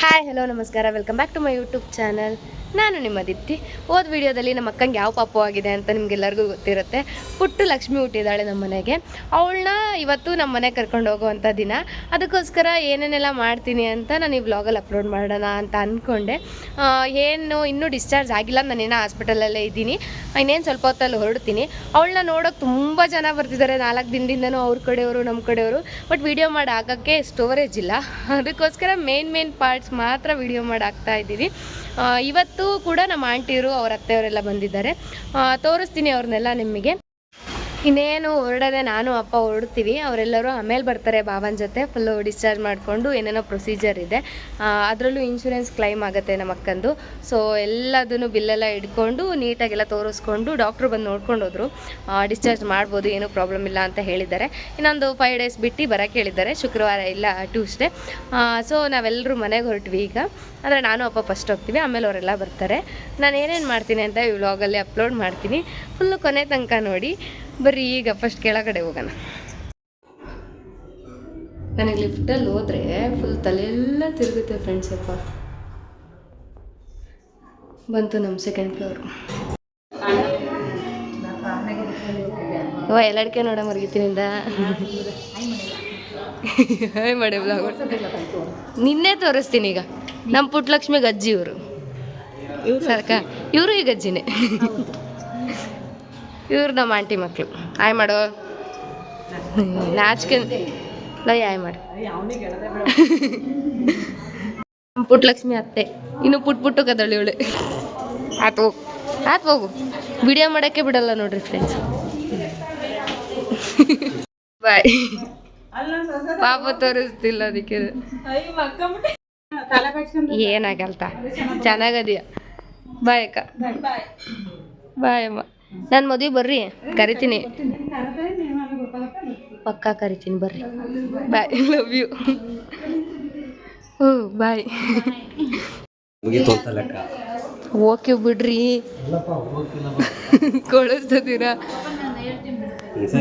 Hi hello ನಮಸ್ಕಾರ, welcome back to my YouTube channel. ನಾನು ನಿಮ್ಮ ದಿಪ್ತಿ. ಹೋದ ವಿಡಿಯೋದಲ್ಲಿ ನಮ್ಮ ಅಕ್ಕಂಗೆ ಯಾವ ಪಾಪು ಆಗಿದೆ ಅಂತ ನಿಮ್ಗೆಲ್ಲರಿಗೂ ಗೊತ್ತಿರುತ್ತೆ. ಪುಟ್ಟು ಲಕ್ಷ್ಮಿ ಹುಟ್ಟಿದ್ದಾಳೆ ನಮ್ಮ ಮನೆಗೆ. ಅವಳನ್ನ ಇವತ್ತು ನಮ್ಮ ಮನೆಗೆ ಕರ್ಕೊಂಡು ಹೋಗುವಂಥ ದಿನ. ಅದಕ್ಕೋಸ್ಕರ ಏನೇನೆಲ್ಲ ಮಾಡ್ತೀನಿ ಅಂತ ನಾನು ಈ ವ್ಲಾಗಲ್ಲಿ ಅಪ್ಲೋಡ್ ಮಾಡೋಣ ಅಂತ ಅಂದ್ಕೊಂಡೆ. ಇನ್ನೂ ಡಿಸ್ಚಾರ್ಜ್ ಆಗಿಲ್ಲ, ನಾನೇನೋ ಹಾಸ್ಪಿಟಲಲ್ಲೇ ಇದ್ದೀನಿ. ಇನ್ನೇನು ಸ್ವಲ್ಪ ಹೊತ್ತಲ್ಲಿ ಹೊರಡ್ತೀನಿ. ಅವಳನ್ನ ನೋಡೋಕೆ ತುಂಬ ಜನ ಬರ್ತಿದ್ದಾರೆ. 4 ದಿನದಿಂದನೂ ಅವ್ರ ಕಡೆಯವರು ನಮ್ಮ ಕಡೆಯವರು. ಬಟ್ ವಿಡಿಯೋ ಮಾಡಿ ಹಾಕೋಕ್ಕೆ ಸ್ಟೋರೇಜ್ ಇಲ್ಲ. ಅದಕ್ಕೋಸ್ಕರ ಮೇನ್ ಪಾರ್ಟ್ಸ್ ಮಾತ್ರ ವಿಡಿಯೋ ಮಾಡಿ ಹಾಕ್ತಾ ಇದ್ದೀವಿ. ಇವತ್ತು ಕೂಡ ನಮ್ಮ ಆಂಟಿಯರು ಅವ್ರ ಅತ್ತೆಯವರೆಲ್ಲ ಬಂದಿದ್ದಾರೆ. ತೋರಿಸ್ತೀನಿ ಅವ್ರನ್ನೆಲ್ಲ ನಿಮಗೆ. ಇನ್ನೇನು ಹೊರಡದೆ ನಾನು ಅಪ್ಪ ಹೊರಡ್ತೀವಿ. ಅವರೆಲ್ಲರೂ ಆಮೇಲೆ ಬರ್ತಾರೆ ಭಾವನ ಜೊತೆ. ಫುಲ್ಲು ಡಿಸ್ಚಾರ್ಜ್ ಮಾಡಿಕೊಂಡು ಏನೇನೋ ಪ್ರೊಸೀಜರ್ ಇದೆ. ಅದರಲ್ಲೂ ಇನ್ಶೂರೆನ್ಸ್ ಕ್ಲೈಮ್ ಆಗುತ್ತೆ ನಮ್ಮ ಅಕ್ಕಂದು. ಸೊ ಎಲ್ಲದನ್ನು ಬಿಲ್ಲೆಲ್ಲ ಹಿಡ್ಕೊಂಡು ನೀಟಾಗೆಲ್ಲ ತೋರಿಸ್ಕೊಂಡು ಡಾಕ್ಟ್ರು ಬಂದು ನೋಡ್ಕೊಂಡು ಹೋದರು. ಡಿಸ್ಚಾರ್ಜ್ ಮಾಡ್ಬೋದು, ಏನೂ ಪ್ರಾಬ್ಲಮ್ ಇಲ್ಲ ಅಂತ ಹೇಳಿದ್ದಾರೆ. ಇನ್ನೊಂದು 5 ಡೇಸ್ ಬಿಟ್ಟು ಬರೋಕ್ಕೆ ಹೇಳಿದ್ದಾರೆ, ಶುಕ್ರವಾರ ಇಲ್ಲ ಟ್ಯೂಸ್ಡೇ. ಸೊ ನಾವೆಲ್ಲರೂ ಮನೆಗೆ ಹೊರಟ್ವಿ ಈಗ. ಅಂದರೆ ನಾನು ಅಪ್ಪ ಫಸ್ಟ್ ಹೋಗ್ತೀವಿ, ಆಮೇಲೆ ಅವರೆಲ್ಲ ಬರ್ತಾರೆ. ನಾನು ಏನೇನು ಮಾಡ್ತೀನಿ ಅಂತ ಈ ವ್ಲಾಗಲ್ಲಿ ಅಪ್ಲೋಡ್ ಮಾಡ್ತೀನಿ. ಫುಲ್ಲು ಕೊನೆ ತನಕ ನೋಡಿ. ಬರ್ರಿ ಈಗ ಫಸ್ಟ್ ಕೆಳಗಡೆ ಹೋಗೋಣ. ನನಗೆ ಲಿಫ್ಟಲ್ಲಿ ಹೋದರೆ ಫುಲ್ ತಲೆಯೆಲ್ಲ ತಿರುಗುತ್ತೆ ಫ್ರೆಂಡ್ಸ್. ಅಪ್ಪ ಬಂತು ನಮ್ಮ ಸೆಕೆಂಡ್ ಫ್ಲೋರ್. ಎಲ್ಲಡಿಕೆ ನೋಡ ಮರ್ಗಿತೀನಿಂದ ಹಾಯ್ ಮಾಡಿ ಬ್ಲಾಗ್ ನಿನ್ನೆ ತೋರಿಸ್ತೀನಿ. ಈಗ ನಮ್ಮ ಪುಟ್ಟಲಕ್ಷ್ಮಿ ಗಜ್ಜಿ ಇವರು ಸರ್ಕ ಇವರು ಈ ಗಜ್ಜಿನೇ. ಇವ್ರು ನಮ್ಮ ಆಂಟಿ ಮಕ್ಕಳು. ಆಯ್ ಮಾಡೋ ನಾಚಿಕೆ ಲೈ ಆಯ್ ಮಾಡಿ. ಪುಟ್ಟಲಕ್ಷ್ಮಿ ಅತ್ತೆ ಇನ್ನು ಪುಟ್ಟು ಕದಳಿ ಇವಳೆ. ಆತು ಹೋಗು ವಿಡಿಯೋ ಮಾಡೋಕ್ಕೆ ಬಿಡಲ್ಲ ನೋಡ್ರಿ ಫ್ರೆಂಡ್ಸ್. ಬಾಯ್. ಪಾಪ ತೋರಿಸ್ತಿಲ್ಲ ಅದಕ್ಕೆ. ಏನಾಗಲ್ತ, ಚೆನ್ನಾಗದಿಯ. ಬಾಯ್ ಅಕ್ಕ. ಬಾಯ್ ಅಮ್ಮ. ನಾನು ಮದುವೆ ಬರ್ರಿ, ಕರಿತೀನಿ ಪಕ್ಕ ಕರಿತೀನಿ, ಬರ್ರಿ. ಬಾಯ್, ಲವ್ ಯು. ಬಾಯ್. ಓಕೆ ಬಿಡ್ರಿ, ಕಳಿಸ್ತೀರಾ.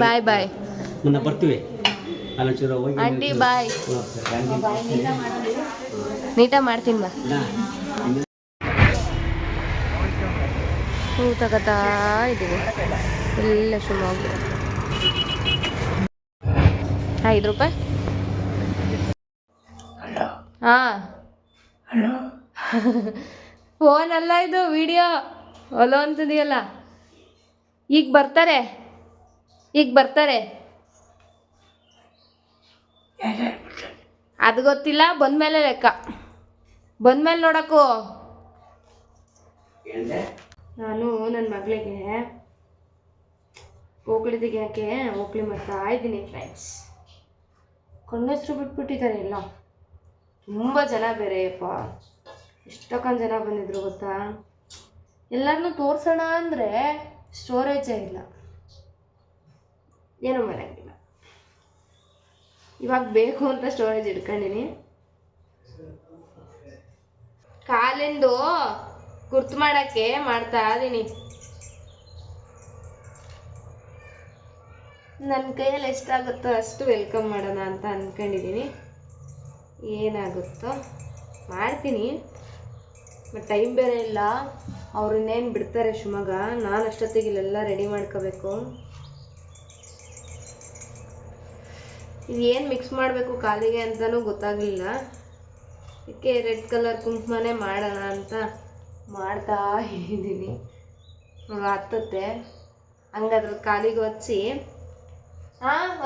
ಬಾಯ್ ಬಾಯ್ ಬರ್ತೀವಿ ಆಂಟಿ. ಬಾಯ್. ನೀಟಾಗಿ ಮಾಡ್ತೀನಿ ಬಾ. ಹೂ ತಗೋತಾ ಇದ್ದೀವಿ ಎಲ್ಲ ಶಿವಮೊಗ್ಗ. 5 ರೂಪಾಯಿ. ಹಾಂ ಫೋನ್ ಅಲ್ಲ ಇದು, ವಿಡಿಯೋ. ಹೊಲೋ ಅಂತಿದೆಯಲ್ಲ. ಈಗ ಬರ್ತಾರೆ ಅದು ಗೊತ್ತಿಲ್ಲ, ಬಂದಮೇಲೆ ಲೆಕ್ಕ. ಬಂದಮೇಲೆ ನೋಡೋಕ್ಕೂ. ನಾನು ನನ್ನ ಮಗಳಿಗೆ ಓಕ್ಳಿ ಮಾಡ್ತಾ ಇದ್ದೀನಿ ಫ್ರೆಂಡ್ಸ್. ಹೆಸರು ಬಿಟ್ಬಿಟ್ಟಿದ್ದಾರೆ ಎಲ್ಲ. ತುಂಬ ಜನ ಬೇರೆ ಯಪ್ಪ, ಎಷ್ಟೊಂದು ಜನ ಬಂದಿದ್ರು ಗೊತ್ತಾ. ಎಲ್ಲರನ್ನೂ ತೋರಿಸೋಣ ಅಂದರೆ ಸ್ಟೋರೇಜೇ ಇಲ್ಲ, ಏನೂ ಮಾಡೋಂಗಿಲ್ಲ. ಇವಾಗ ಬೇಕು ಅಂತ ಸ್ಟೋರೇಜ್ ಇಟ್ಕೊಂಡಿನಿ. ಕಾಲಿಂದು ಗುರ್ತು ಮಾಡೋಕ್ಕೆ ಮಾಡ್ತಾ ಇದ್ದೀನಿ. ನನ್ನ ಕೈಯಲ್ಲಿ ಎಷ್ಟಾಗುತ್ತೋ ಅಷ್ಟು ವೆಲ್ಕಮ್ ಮಾಡೋಣ ಅಂತ ಅಂದ್ಕೊಂಡಿದ್ದೀನಿ. ಏನಾಗುತ್ತೋ ಮಾಡ್ತೀನಿ, ಬಟ್ ಟೈಮ್ ಬೇರೆ ಇಲ್ಲ. ಅವ್ರು ಇನ್ನೇನು ಬಿಡ್ತಾರೆ ಶಿವಮೊಗ್ಗ. ನಾನು ಅಷ್ಟೊತ್ತಿಗೆ ಇಲ್ಲೆಲ್ಲ ರೆಡಿ ಮಾಡ್ಕೋಬೇಕು. ಇದು ಏನು ಮಿಕ್ಸ್ ಮಾಡಬೇಕು ಕಾಲಿಗೆ ಅಂತಲೂ ಗೊತ್ತಾಗಲಿಲ್ಲ. ಅದಕ್ಕೆ ರೆಡ್ ಕಲರ್ ಕುಂಕುಮನೇ ಮಾಡೋಣ ಅಂತ ಮಾಡ್ತಾ ಇದ್ದೀನಿ. ಹತ್ತುತ್ತೆ ಹಂಗಾದ್ರೆ ಕಾಲಿಗೆ ಹಚ್ಚಿ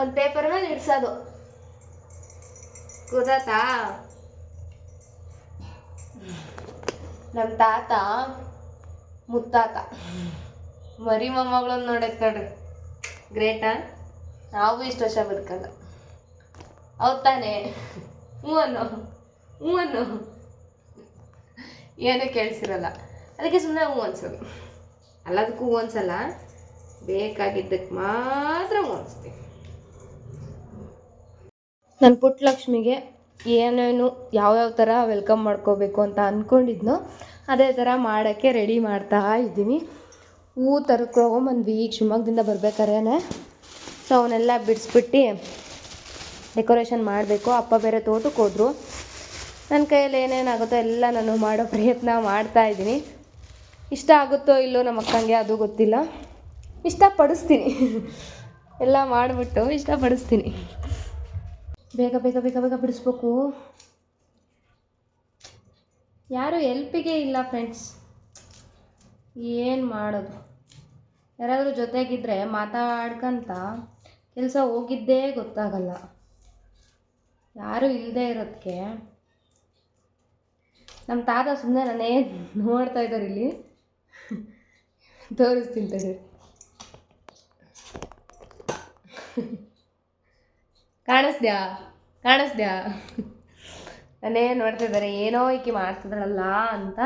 ಒಂದು ಪೇಪರ್ ಮೇಲೆ ಇಡ್ಸೋದು, ಗೊತ್ತಾತಾ. ನಮ್ಮ ತಾತ ಮುತ್ತಾತ ಮರಿ ಮೊಮ್ಮಗಳನ್ನ ನೋಡಕ್ಕೆ ನೋಡ್ರಿ, ಗ್ರೇಟಾ. ನಾವು ಇಷ್ಟು ವರ್ಷ ಬದುಕಲ್ಲ, ಹೌದು ತಾನೇ? ಹ್ಞೂ ಅನ್ನು ಏನೂ ಕೇಳಿಸಿರಲ್ಲ, ಅದಕ್ಕೆ ಸುಮ್ಮನೆ ಹ್ಞೂ ಅನ್ಸೋದು. ಎಲ್ಲದಕ್ಕೂ ಹ್ಞೂ ಅನ್ಸಲ್ಲ, ಬೇಕಾಗಿದ್ದಕ್ಕೆ ಮಾತ್ರ ಹ್ಞೂ ಅನ್ಸ್ತೀವಿ. ನನ್ನ ಪುಟ್ಟಲಕ್ಷ್ಮಿಗೆ ಏನೇನು ಯಾವ್ಯಾವ ಥರ ವೆಲ್ಕಮ್ ಮಾಡ್ಕೋಬೇಕು ಅಂತ ಅಂದ್ಕೊಂಡಿದ್ನೋ ಅದೇ ಥರ ಮಾಡೋಕ್ಕೆ ರೆಡಿ ಮಾಡ್ತಾ ಇದ್ದೀನಿ. ಹೂ ತರ್ಕೊಂಬಂದ್ವಿ ಈಗ ಶಿವಮೊಗ್ಗದಿಂದ ಬರ್ಬೇಕಾದ್ರೆ. ಸೊ ಅವನ್ನೆಲ್ಲ ಬಿಡಿಸ್ಬಿಟ್ಟು ಡೆಕೋರೇಷನ್ ಮಾಡಬೇಕು. ಅಪ್ಪ ಬೇರೆ ತೋಟಕ್ಕೆ ಹೋದರು. ನನ್ನ ಕೈಯಲ್ಲಿ ಏನೇನಾಗುತ್ತೋ ಎಲ್ಲ ನಾನು ಮಾಡೋ ಪ್ರಯತ್ನ ಮಾಡ್ತಾಯಿದ್ದೀನಿ. ಇಷ್ಟ ಆಗುತ್ತೋ ಇಲ್ಲೋ ನಮ್ಮ ಅಕ್ಕಂಗೆ ಅದು ಗೊತ್ತಿಲ್ಲ. ಇಷ್ಟಪಡಿಸ್ತೀನಿ ಎಲ್ಲ ಮಾಡಿಬಿಟ್ಟು ಇಷ್ಟಪಡಿಸ್ತೀನಿ. ಬೇಗ ಬೇಗ ಬೇಗ ಬೇಗ ಬಿಡಿಸ್ಬೇಕು. ಯಾರೂ ಎಲ್ಪಿಗೆ ಇಲ್ಲ ಫ್ರೆಂಡ್ಸ್, ಏನು ಮಾಡೋದು. ಯಾರಾದರೂ ಜೊತೆಗಿದ್ದರೆ ಮಾತಾಡ್ಕೊಂತ ಕೆಲಸ ಹೋಗಿದ್ದೇ ಗೊತ್ತಾಗಲ್ಲ. ಯಾರೂ ಇಲ್ಲದೆ ಇರೋದಕ್ಕೆ ನಮ್ಮ ತಾತ ಸುಮ್ಮನೆ ನಾನೇ ನೋಡ್ತಾ ಇದ್ದಾರೆ. ಇಲ್ಲಿ ತೋರಿಸ್ತೀನಿ ತಡಿ. ಕಾಣಿಸ್ದ್ಯಾ ನಾನೇ ನೋಡ್ತಾ ಇದ್ದಾರೆ. ಏನೋ ಈಕೆ ಮಾಡ್ತಿದ್ದಾಳಲ್ಲ ಅಂತ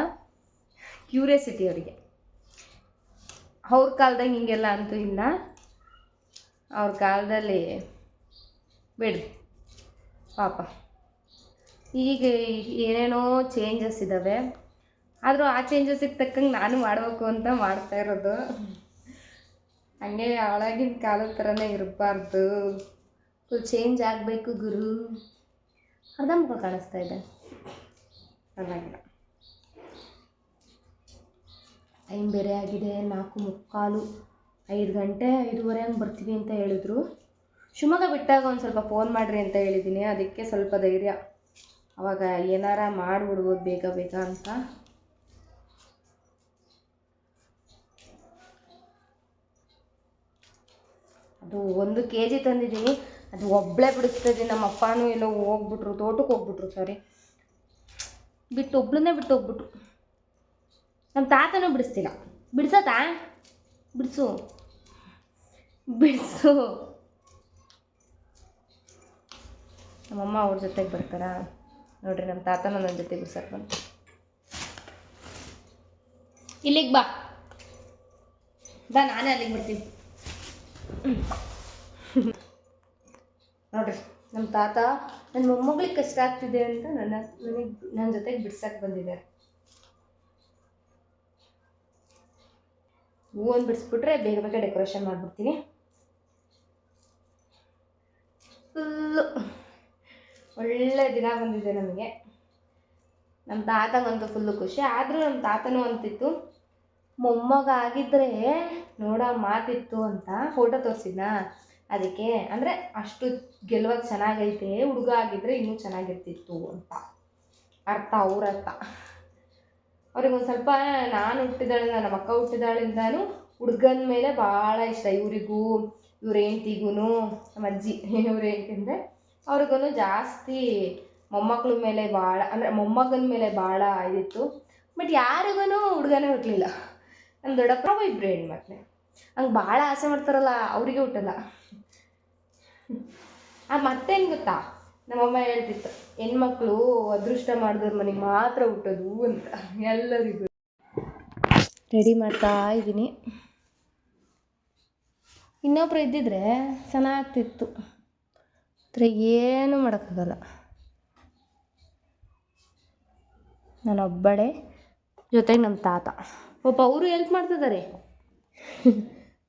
ಕ್ಯೂರಿಯಾಸಿಟಿ ಅವರಿಗೆ. ಅವ್ರ ಕಾಲದಾಗ ಹಿಂಗೆಲ್ಲ ಅಂತೂ ಇಲ್ಲ. ಅವ್ರ ಕಾಲದಲ್ಲಿ ಬಿಡ್ರಿ ಪಾಪ. ಈಗ ಏನೇನೋ ಚೇಂಜಸ್ ಇದ್ದಾವೆ. ಆದರೂ ಆ ಚೇಂಜಸ್ಸಿಗೆ ತಕ್ಕಂಗೆ ನಾನು ಮಾಡಬೇಕು ಅಂತ ಮಾಡ್ತಾ ಇರೋದು. ಹಂಗೆ ಹಾಳಾಗಿನ ಕಾಲದ ಥರನೇ ಇರಬಾರ್ದು, ಫುಲ್ ಚೇಂಜ್ ಆಗಬೇಕು ಗುರು. ಅರ್ಧ ಮುಖ ಕಾಣಿಸ್ತಾ ಇದೆ, ಪರವಾಗಿಲ್ಲ. ಟೈಮ್ ಬೇರೆ ಆಗಿದೆ 4:45, 5 ಗಂಟೆ 5:15 ಹಂಗೆ ಬರ್ತೀವಿ ಅಂತ ಹೇಳಿದ್ರು. ಶಿವಮೊಗ್ಗ ಬಿಟ್ಟಾಗ ಒಂದು ಸ್ವಲ್ಪ ಫೋನ್ ಮಾಡಿರಿ ಅಂತ ಹೇಳಿದ್ದೀನಿ. ಅದಕ್ಕೆ ಸ್ವಲ್ಪ ಧೈರ್ಯ, ಅವಾಗ ಏನಾರ ಮಾಡಿಬಿಡ್ಬೋದು ಬೇಗ ಬೇಗ ಅಂತ. ಅದು 1 kg ತಂದಿದ್ದೀನಿ. ಅದು ಒಬ್ಬಳೇ ಬಿಡಿಸ್ತಾಯಿದ್ದೀನಿ. ನಮ್ಮ ಅಪ್ಪನೂ ಎಲ್ಲೋ ಹೋಗ್ಬಿಟ್ರು, ತೋಟಕ್ಕೆ ಹೋಗ್ಬಿಟ್ರು, ಒಬ್ಬಳನ್ನೇ ಬಿಟ್ಟು ಹೋಗ್ಬಿಟ್ರು. ನಮ್ಮ ತಾತನೂ ಬಿಡಿಸ್ತಿಲ್ಲ. ಬಿಡಿಸತ್ತಾ? ಬಿಡಿಸು. ನಮ್ಮಮ್ಮ ಅವ್ರ ಜೊತೆಗೆ ಬರ್ತಾರಾ ನೋಡ್ರಿ. ನಮ್ಮ ತಾತನೂ ನನ್ನ ಜೊತೆ ಬಿಡ್ಸಕ್ಕೆ ಬಂತು. ಇಲ್ಲಿಗೆ ಬಾ, ನಾನೇ ಅಲ್ಲಿಗೆ ಬರ್ತೀನಿ ನೋಡ್ರಿ. ನಮ್ಮ ತಾತ ನನ್ನ ಮೊಮ್ಮಗಳಿಗೆ ಕಷ್ಟ ಆಗ್ತಿದೆ ಅಂತ ನನ್ನ ಜೊತೆಗೆ ಬಿಡ್ಸಕ್ಕೆ ಬಂದಿದ್ದಾರೆ. ಹೂವನ್ನು ಬಿಡಿಸ್ಬಿಟ್ರೆ ಬೇಗ ಬೇಗ ಡೆಕೋರೇಷನ್ ಮಾಡಿಬಿಡ್ತೀನಿ. ಫುಲ್ಲು ಒಳ್ಳೆ ದಿನ ಬಂದಿದೆ ನಮಗೆ. ನಮ್ಮ ತಾತಂಗಂತೂ ಫುಲ್ಲು ಖುಷಿ. ಆದರೂ ನಮ್ಮ ತಾತನೂ ಅಂತಿತ್ತು, ಮೊಮ್ಮಗ ಆಗಿದ್ದರೆ ನೋಡ ಮಾತಿತ್ತು ಅಂತ. ಫೋಟೋ ತೋರಿಸಿದ್ನಾ, ಅದಕ್ಕೆ ಅಂದರೆ ಅಷ್ಟು ಗೆಲುವಾಗಿ ಚೆನ್ನಾಗೈತೆ, ಹುಡುಗ ಆಗಿದ್ದರೆ ಇನ್ನೂ ಚೆನ್ನಾಗಿರ್ತಿತ್ತು ಅಂತ ಅರ್ಥ, ಅವ್ರ ಅರ್ಥ. ಅವ್ರಿಗೊಂದು ಸ್ವಲ್ಪ ನಾನು ಹುಟ್ಟಿದಾಳಿಂದ, ನಮ್ಮ ಅಕ್ಕ ಹುಟ್ಟಿದಾಳಿಂದನೂ ಹುಡುಗನ ಮೇಲೆ ಭಾಳ ಇಷ್ಟ. ಇವ್ರ ಹೆಂಡ್ತಿಗೂ, ನಮ್ಮ ಅಜ್ಜಿ ಇವ್ರ ಹೆಂಡ್ತಿ ಅಂದರೆ ಅವ್ರಿಗೂ ಜಾಸ್ತಿ ಮೊಮ್ಮಕ್ಕಳ ಮೇಲೆ ಭಾಳ, ಅಂದರೆ ಮೊಮ್ಮಗನ ಮೇಲೆ ಭಾಳ ಇದಿತ್ತು. ಬಟ್ ಯಾರಿಗೂ ಹುಡುಗನೇ ಹುಟ್ಟಲಿಲ್ಲ. ನಮ್ಮ ದೊಡ್ಡಪ್ಪ 2 ಹೆಣ್ಮಕ್ಳೆ. ಹಂಗೆ ಭಾಳ ಆಸೆ ಮಾಡ್ತಾರಲ್ಲ, ಅವರಿಗೆ ಹುಟ್ಟಲ್ಲ. ಮತ್ತೇನು ಗೊತ್ತಾ, ನಮ್ಮಮ್ಮ ಹೇಳ್ತಿತ್ತು, ಹೆಣ್ಮಕ್ಳು ಅದೃಷ್ಟ ಮಾಡಿದವ್ರ ಮನೆಗೆ ಮಾತ್ರ ಹುಟ್ಟೋದು ಅಂತ. ಎಲ್ಲರಿಗೂ ರೆಡಿ ಮಾಡ್ತಾ ಇದ್ದೀನಿ. ಇನ್ನೊಬ್ರು ಇದ್ದಿದ್ರೆ ಚೆನ್ನಾಗ್ತಿತ್ತು, ಆದರೆ ಏನೂ ಮಾಡೋಕ್ಕಾಗಲ್ಲ. ನಾನೊಬ್ಬಳೇ, ಜೊತೆಗೆ ನಮ್ಮ ತಾತ ಪಾಪ ಅವರು ಹೆಲ್ಪ್ ಮಾಡ್ತಿದ್ದಾರೆ.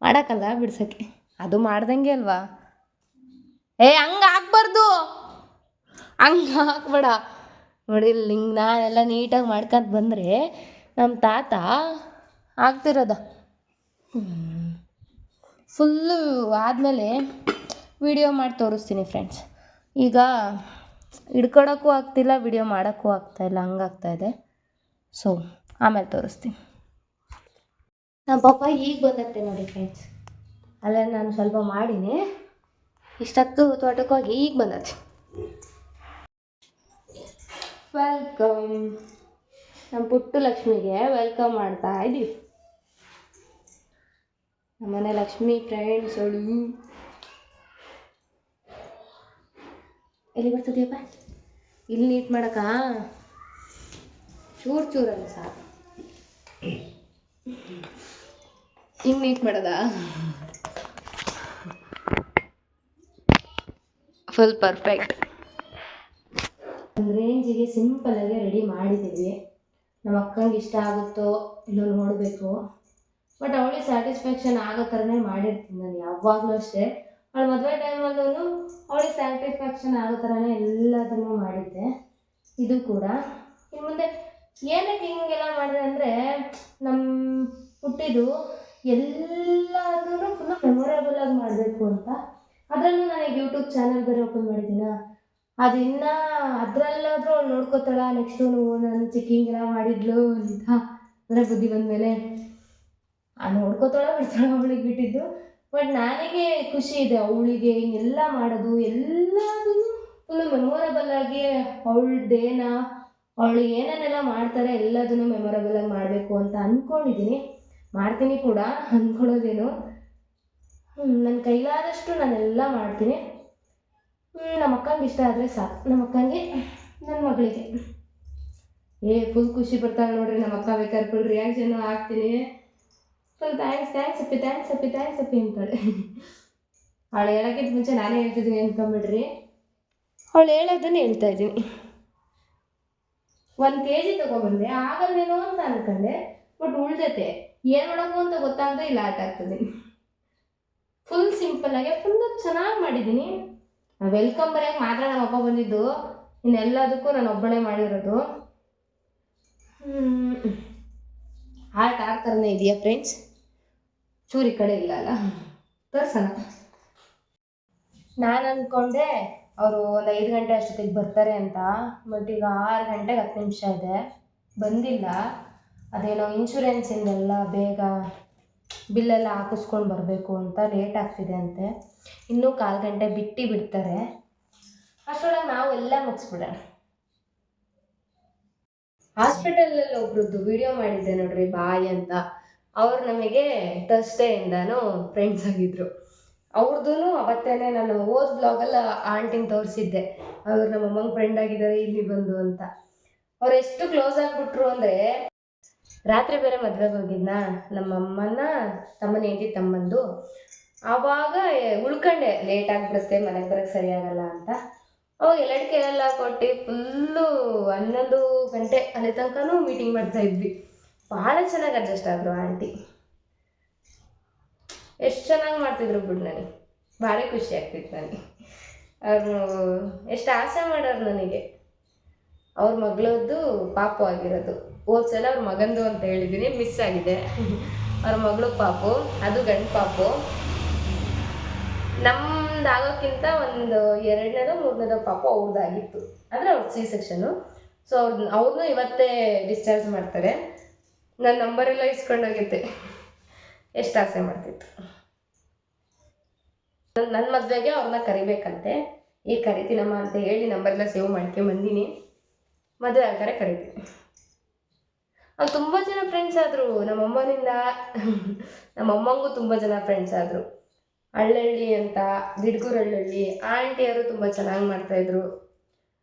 ಮಾಡೋಕ್ಕಲ್ಲ ಬಿಡ್ಸೋಕ್ಕೆ, ಅದು ಮಾಡ್ದಂಗೆ ಅಲ್ವಾ. ಹಂಗೆ ಹಾಕ್ಬಾರ್ದು, ಹಂಗೆ ಹಾಕ್ಬೇಡ ನೋಡಿ. ಹಿಂಗೆ ನಾನೆಲ್ಲ ನೀಟಾಗಿ ಮಾಡ್ಕೊಂತ ಬಂದರೆ ನಮ್ಮ ತಾತ ಆಗ್ತಿರೋದ. ಫುಲ್ಲು ಆದಮೇಲೆ ವಿಡಿಯೋ ಮಾಡಿ ತೋರಿಸ್ತೀನಿ ಫ್ರೆಂಡ್ಸ್. ಈಗ ಹಿಡ್ಕೊಳಕ್ಕೂ ಆಗ್ತಿಲ್ಲ, ವಿಡಿಯೋ ಮಾಡೋಕ್ಕೂ ಆಗ್ತಾಯಿಲ್ಲ, ಹಂಗಾಗ್ತಾಯಿದೆ. ಸೊ ಆಮೇಲೆ ತೋರಿಸ್ತೀನಿ. ನಮ್ಮ ಪಾಪ ಈಗ ಬಂದತ್ತೆ ನೋಡಿ ಫ್ರೆಂಡ್ಸ್. ಅಲ್ಲೇ ನಾನು ಸ್ವಲ್ಪ ಮಾಡೀನಿ, ಇಷ್ಟೊತ್ತು ತೋಟಕ್ಕೆ ಹೋಗಿ ಈಗ ಬಂದತ್ತೆ. ವೆಲ್ಕಮ್. ನಮ್ಮ ಪುಟ್ಟು ಲಕ್ಷ್ಮಿಗೆ ವೆಲ್ಕಮ್ ಮಾಡ್ತಾ ಇದ್ದೀವಿ. ನಮ್ಮನೆ ಲಕ್ಷ್ಮಿ ಫ್ರೆಂಡ್ಸ್ ಅವಳು. ಎಲ್ಲಿ ಬರ್ತದೆಯಪ್ಪ? ಇಲ್ಲಿ ನೀಟ್ ಮಾಡಕ್ಕ ಚೂರಲ್ಲ ಸಾಕು. ಹಿಂಗೆ ನೀಟ್ ಮಾಡೋದ ಫುಲ್ ಪರ್ಫೆಕ್ಟ್. ಒಂದು ರೇಂಜಿಗೆ ಸಿಂಪಲಾಗಿ ರೆಡಿ ಮಾಡಿದ್ದೀವಿ. ನಮ್ಮ ಅಕ್ಕಂಗೆ ಇಷ್ಟ ಆಗುತ್ತೋ ಇಲ್ಲೋ ನೋಡಬೇಕು. ಬಟ್ ಅವಳಿಗೆ ಸ್ಯಾಟಿಸ್ಫ್ಯಾಕ್ಷನ್ ಆಗೋ ಥರನೇ ಮಾಡಿರ್ತೀನಿ ನಾನು ಯಾವಾಗಲೂ ಅಷ್ಟೇ. ಅವಳು ಮದುವೆ ಟೈಮಲ್ಲೂ ಅವಳಿಗೆ ಸ್ಯಾಟಿಸ್ಫ್ಯಾಕ್ಷನ್ ಆಗೋ ಥರನೇ ಎಲ್ಲದನ್ನೂ ಮಾಡಿದ್ದೆ. ಇದು ಕೂಡ ಇನ್ನು ಮುಂದೆ ಏನಕ್ಕೆ ಹಿಂಗೆಲ್ಲ ಮಾಡಿದೆ ಅಂದರೆ ನಮ್ಮ ಹುಟ್ಟಿದ್ದು ಎಲ್ಲದೂ ಫುಲ್ಲು ಮೆಮೊರೇಬಲ್ ಆಗಿ ಮಾಡಬೇಕು ಅಂತ. ಅದರಲ್ಲೂ ನನಗೆ ಯೂಟ್ಯೂಬ್ ಚಾನಲ್ ಬೇರೆ ಓಪನ್ ಮಾಡಿದ್ದೀನ, ಅದು ಇನ್ನೂ ಅದರಲ್ಲಾದರೂ ಅವ್ಳು ನೋಡ್ಕೋತಾಳ ನೆಕ್ಸ್ಟು ನಾನು ಚಿಕ್ಕಿಂಗೆಲ್ಲ ಮಾಡಿದ್ಲು ಅಂತ ಅಂದರೆ ಬುದ್ಧಿ ಬಂದಮೇಲೆ ನೋಡ್ಕೋತಾಳ ಬಿಡ್ತಾಳ ಅವಳಿಗೆ ಬಿಟ್ಟಿದ್ದು. ಬಟ್ ನನಗೆ ಖುಷಿ ಇದೆ ಅವಳಿಗೆ ಹಿಂಗೆಲ್ಲ ಮಾಡೋದು, ಎಲ್ಲದೂ ಫುಲ್ಲು ಮೆಮೊರೇಬಲ್ ಆಗಿ ಅವಳ ಡೇನ ಅವಳು ಏನೇನೆಲ್ಲ ಮಾಡ್ತಾರೆ ಎಲ್ಲದನ್ನು ಮೆಮೊರೇಬಲ್ ಆಗಿ ಮಾಡಬೇಕು ಅಂತ ಅಂದ್ಕೊಂಡಿದ್ದೀನಿ. ಮಾಡ್ತೀನಿ ಕೂಡ, ಅಂದ್ಕೊಳ್ಳೋದೇನು ನನ್ನ ಕೈಲಾದಷ್ಟು ನಾನೆಲ್ಲ ಮಾಡ್ತೀನಿ. ನಮ್ಮ ಅಕ್ಕಂಗೆ ಇಷ್ಟ ಆದರೆ ಸಾಕು, ನಮ್ಮ ಅಕ್ಕಂಗೆ ನನ್ನ ಮಗಳಿಗೆ ಫುಲ್ ಖುಷಿ ಬರ್ತಾಳೆ ನೋಡ್ರಿ. ನಮ್ಮ ಅಕ್ಕ ಬೇಕಾದ್ರೆ ಫುಲ್ ರಿಯಾಕ್ಷನ್ನು ಹಾಕ್ತೀನಿ, ಫುಲ್ ಥ್ಯಾಂಕ್ಸ್ ಅಪ್ಪಿ ಅಂತಾಳೆ. ಅವಳು ಹೇಳೋಕ್ಕಿಂತ ಮುಂಚೆ ನಾನೇ ಹೇಳ್ತಿದ್ದೀನಿ ಅಂದ್ಕೊಂಬಿಡ್ರಿ. ಅವಳು ಹೇಳೋದನ್ನು ಹೇಳ್ತಾ ಇದ್ದೀನಿ. 1 kg ತೊಗೊಬಂದೆ, ಆಗಲ್ಲೇನೋ ಅಂತ ಅಂದ್ಕೊಂಡೆ, ಬಟ್ ಉಳ್ದೈತೆ. ಏನು ಮಾಡೋದು ಅಂತ ಗೊತ್ತಾಗದೆ ಇಲ್ಲ ಆಟ ಆಗ್ತದೆ. ಫುಲ್ ಸಿಂಪಲ್ಲಾಗೆ ಫುಲ್ಲು ಚೆನ್ನಾಗಿ ಮಾಡಿದ್ದೀನಿ. ವೆಲ್ಕಮ್ ಬರೆಯೋಕೆ ಮಾತ್ರ ನಮ್ಮ ಅಪ್ಪ ಬಂದಿದ್ದು, ಇನ್ನೆಲ್ಲದಕ್ಕೂ ನಾನು ಒಬ್ಬಳೇ ಮಾಡಿರೋದು. ಆಟ ಥರನೇ ಇದೆಯಾ ಫ್ರೆಂಡ್ಸ್? ಚೂರಿ ಕಡೆ ಇಲ್ಲ ಅಲ್ಲ, ತೋರ್ಸೋಣ. ನಾನು ಅಂದ್ಕೊಂಡೆ ಅವರು ಒಂದು 5 ಗಂಟೆ ಅಷ್ಟೊತ್ತಿಗೆ ಬರ್ತಾರೆ ಅಂತ, ಬಟ್ ಈಗ 6 ಗಂಟೆಗೆ 10 ನಿಮಿಷ ಇದೆ, ಬಂದಿಲ್ಲ. ಅದೇನೋ ಇನ್ಶೂರೆನ್ಸಿಂದೆಲ್ಲ ಬೇಗ ಬಿಲ್ಲೆಲ್ಲ ಹಾಕಿಸ್ಕೊಂಡು ಬರಬೇಕು ಅಂತ ಲೇಟ್ ಆಗ್ತಿದೆ ಅಂತೆ. ಇನ್ನೂ 1/4 ಗಂಟೆ ಬಿಡ್ತಾರೆ. ಅಷ್ಟರೊಳಗೆ ನಾವು ಎಲ್ಲ ಮುಗಿಸ್ಬಿಡೋಣ. ಹಾಸ್ಪಿಟಲಲ್ಲಿ ಒಬ್ರದ್ದು ವಿಡಿಯೋ ಮಾಡಿದ್ದೆ ನೋಡ್ರಿ, ಬಾಯ್ ಅಂತ. ಅವ್ರು ನಮಗೆ ಥರ್ಸ್ಡೇಯಿಂದನೂ ಫ್ರೆಂಡ್ಸ್ ಆಗಿದ್ರು. ಅವ್ರದ್ದು ಅವತ್ತೇನೆ ನಾನು ಓದ್ ಬ್ಲಾಗಲ್ಲಿ ಆಂಟಿನ ತೋರಿಸಿದ್ದೆ, ಅವ್ರು ನಮ್ಮ ಅಮ್ಮಂಗೆ ಫ್ರೆಂಡ್ ಆಗಿದ್ದಾರೆ ಇಲ್ಲಿ ಬಂದು ಅಂತ. ಅವ್ರು ಎಷ್ಟು ಕ್ಲೋಸ್ ಆಗಿಬಿಟ್ರು ಅಂದರೆ, ರಾತ್ರಿ ಬೇರೆ ಮದುವೆಗೆ ಹೋಗಿದ್ನ ನಮ್ಮ ಅಮ್ಮನ ತಮ್ಮನ ಹೆಂಡತಿ ತಮ್ಮಂದು. ಆವಾಗ ಉಳ್ಕೊಂಡೆ, ಲೇಟ್ ಆಗಿಬಿಡುತ್ತೆ ಮನೆಗೆ ಬರೋಕ್ಕೆ ಸರಿಯಾಗಲ್ಲ ಅಂತ. ಅವಾಗ ಎಲ್ಲೆಲ್ಲ ಕೊಟ್ಟು ಫುಲ್ಲು 11 ಗಂಟೆ ಅಲ್ಲಿ ತನಕನೂ ಮೀಟಿಂಗ್ ಮಾಡ್ತಾಯಿದ್ವಿ. ಭಾಳ ಚೆನ್ನಾಗಿ ಅಡ್ಜಸ್ಟ್ ಆದರು ಆಂಟಿ, ಎಷ್ಟು ಚೆನ್ನಾಗಿ ಮಾಡ್ತಿದ್ರು ಬಿಡು. ನನಗೆ ಭಾಳ ಖುಷಿ ಆಗ್ತಿತ್ತು. ನನಗೆ ಅವರು ಎಷ್ಟು ಆಸೆ ಮಾಡೋರು ನನಗೆ. ಅವ್ರ ಮಗಳದ್ದು ಪಾಪು ಆಗಿರೋದು, ಹೋದ್ಸಲ ಅವ್ರ ಮಗಂದು ಅಂತ ಹೇಳಿದ್ದೀನಿ, ಮಿಸ್ ಆಗಿದೆ. ಅವ್ರ ಮಗಳು ಪಾಪು, ಅದು ಗಂಡು ಪಾಪು. ನಮ್ದು ಆಗೋಕ್ಕಿಂತ ಒಂದು 2ನೇದೋ 3ನೇದೋ ಪಾಪು ಅವ್ರದ್ದಾಗಿತ್ತು, ಅಂದರೆ ಅವ್ರದ್ದು C ಸೆಕ್ಷನ್ನು. ಸೊ ಅವ್ರನ್ನೂ ಇವತ್ತೇ ಡಿಸ್ಚಾರ್ಜ್ ಮಾಡ್ತಾರೆ. ನನ್ನ ನಂಬರೆಲ್ಲ ಇಸ್ಕೊಂಡೋಗಿದ್ದೆ, ಎಷ್ಟು ಆಸೆ ಮಾಡ್ತಿತ್ತು. ನನ್ನ ಮದುವೆಗೆ ಅವ್ರನ್ನ ಕರಿಬೇಕಂತೆ, ಈಗ ಕರಿತೀನಮ್ಮ ಅಂತ ಹೇಳಿ ನಂಬರೆಲ್ಲ ಸೇವ್ ಮಾಡ್ಕೊಂಬಂದಿನಿ. ಮದುವೆ ಆಗ್ತಾರೆ ಕರಿತೀನಿ. ಅವ್ರು ತುಂಬ ಜನ ಫ್ರೆಂಡ್ಸ್ ಆದರು ನಮ್ಮಮ್ಮನಿಂದ. ನಮ್ಮಮ್ಮಂಗೂ ತುಂಬ ಜನ ಫ್ರೆಂಡ್ಸ್ ಆದರು. ಹಳ್ಳಹಳ್ಳಿ ಅಂತ, ಗಿಡ್ಗೂರಹಳ್ಳಿ ಆಂಟಿಯವರು ತುಂಬ ಚೆನ್ನಾಗಿ ಮಾಡ್ತಾಯಿದ್ರು.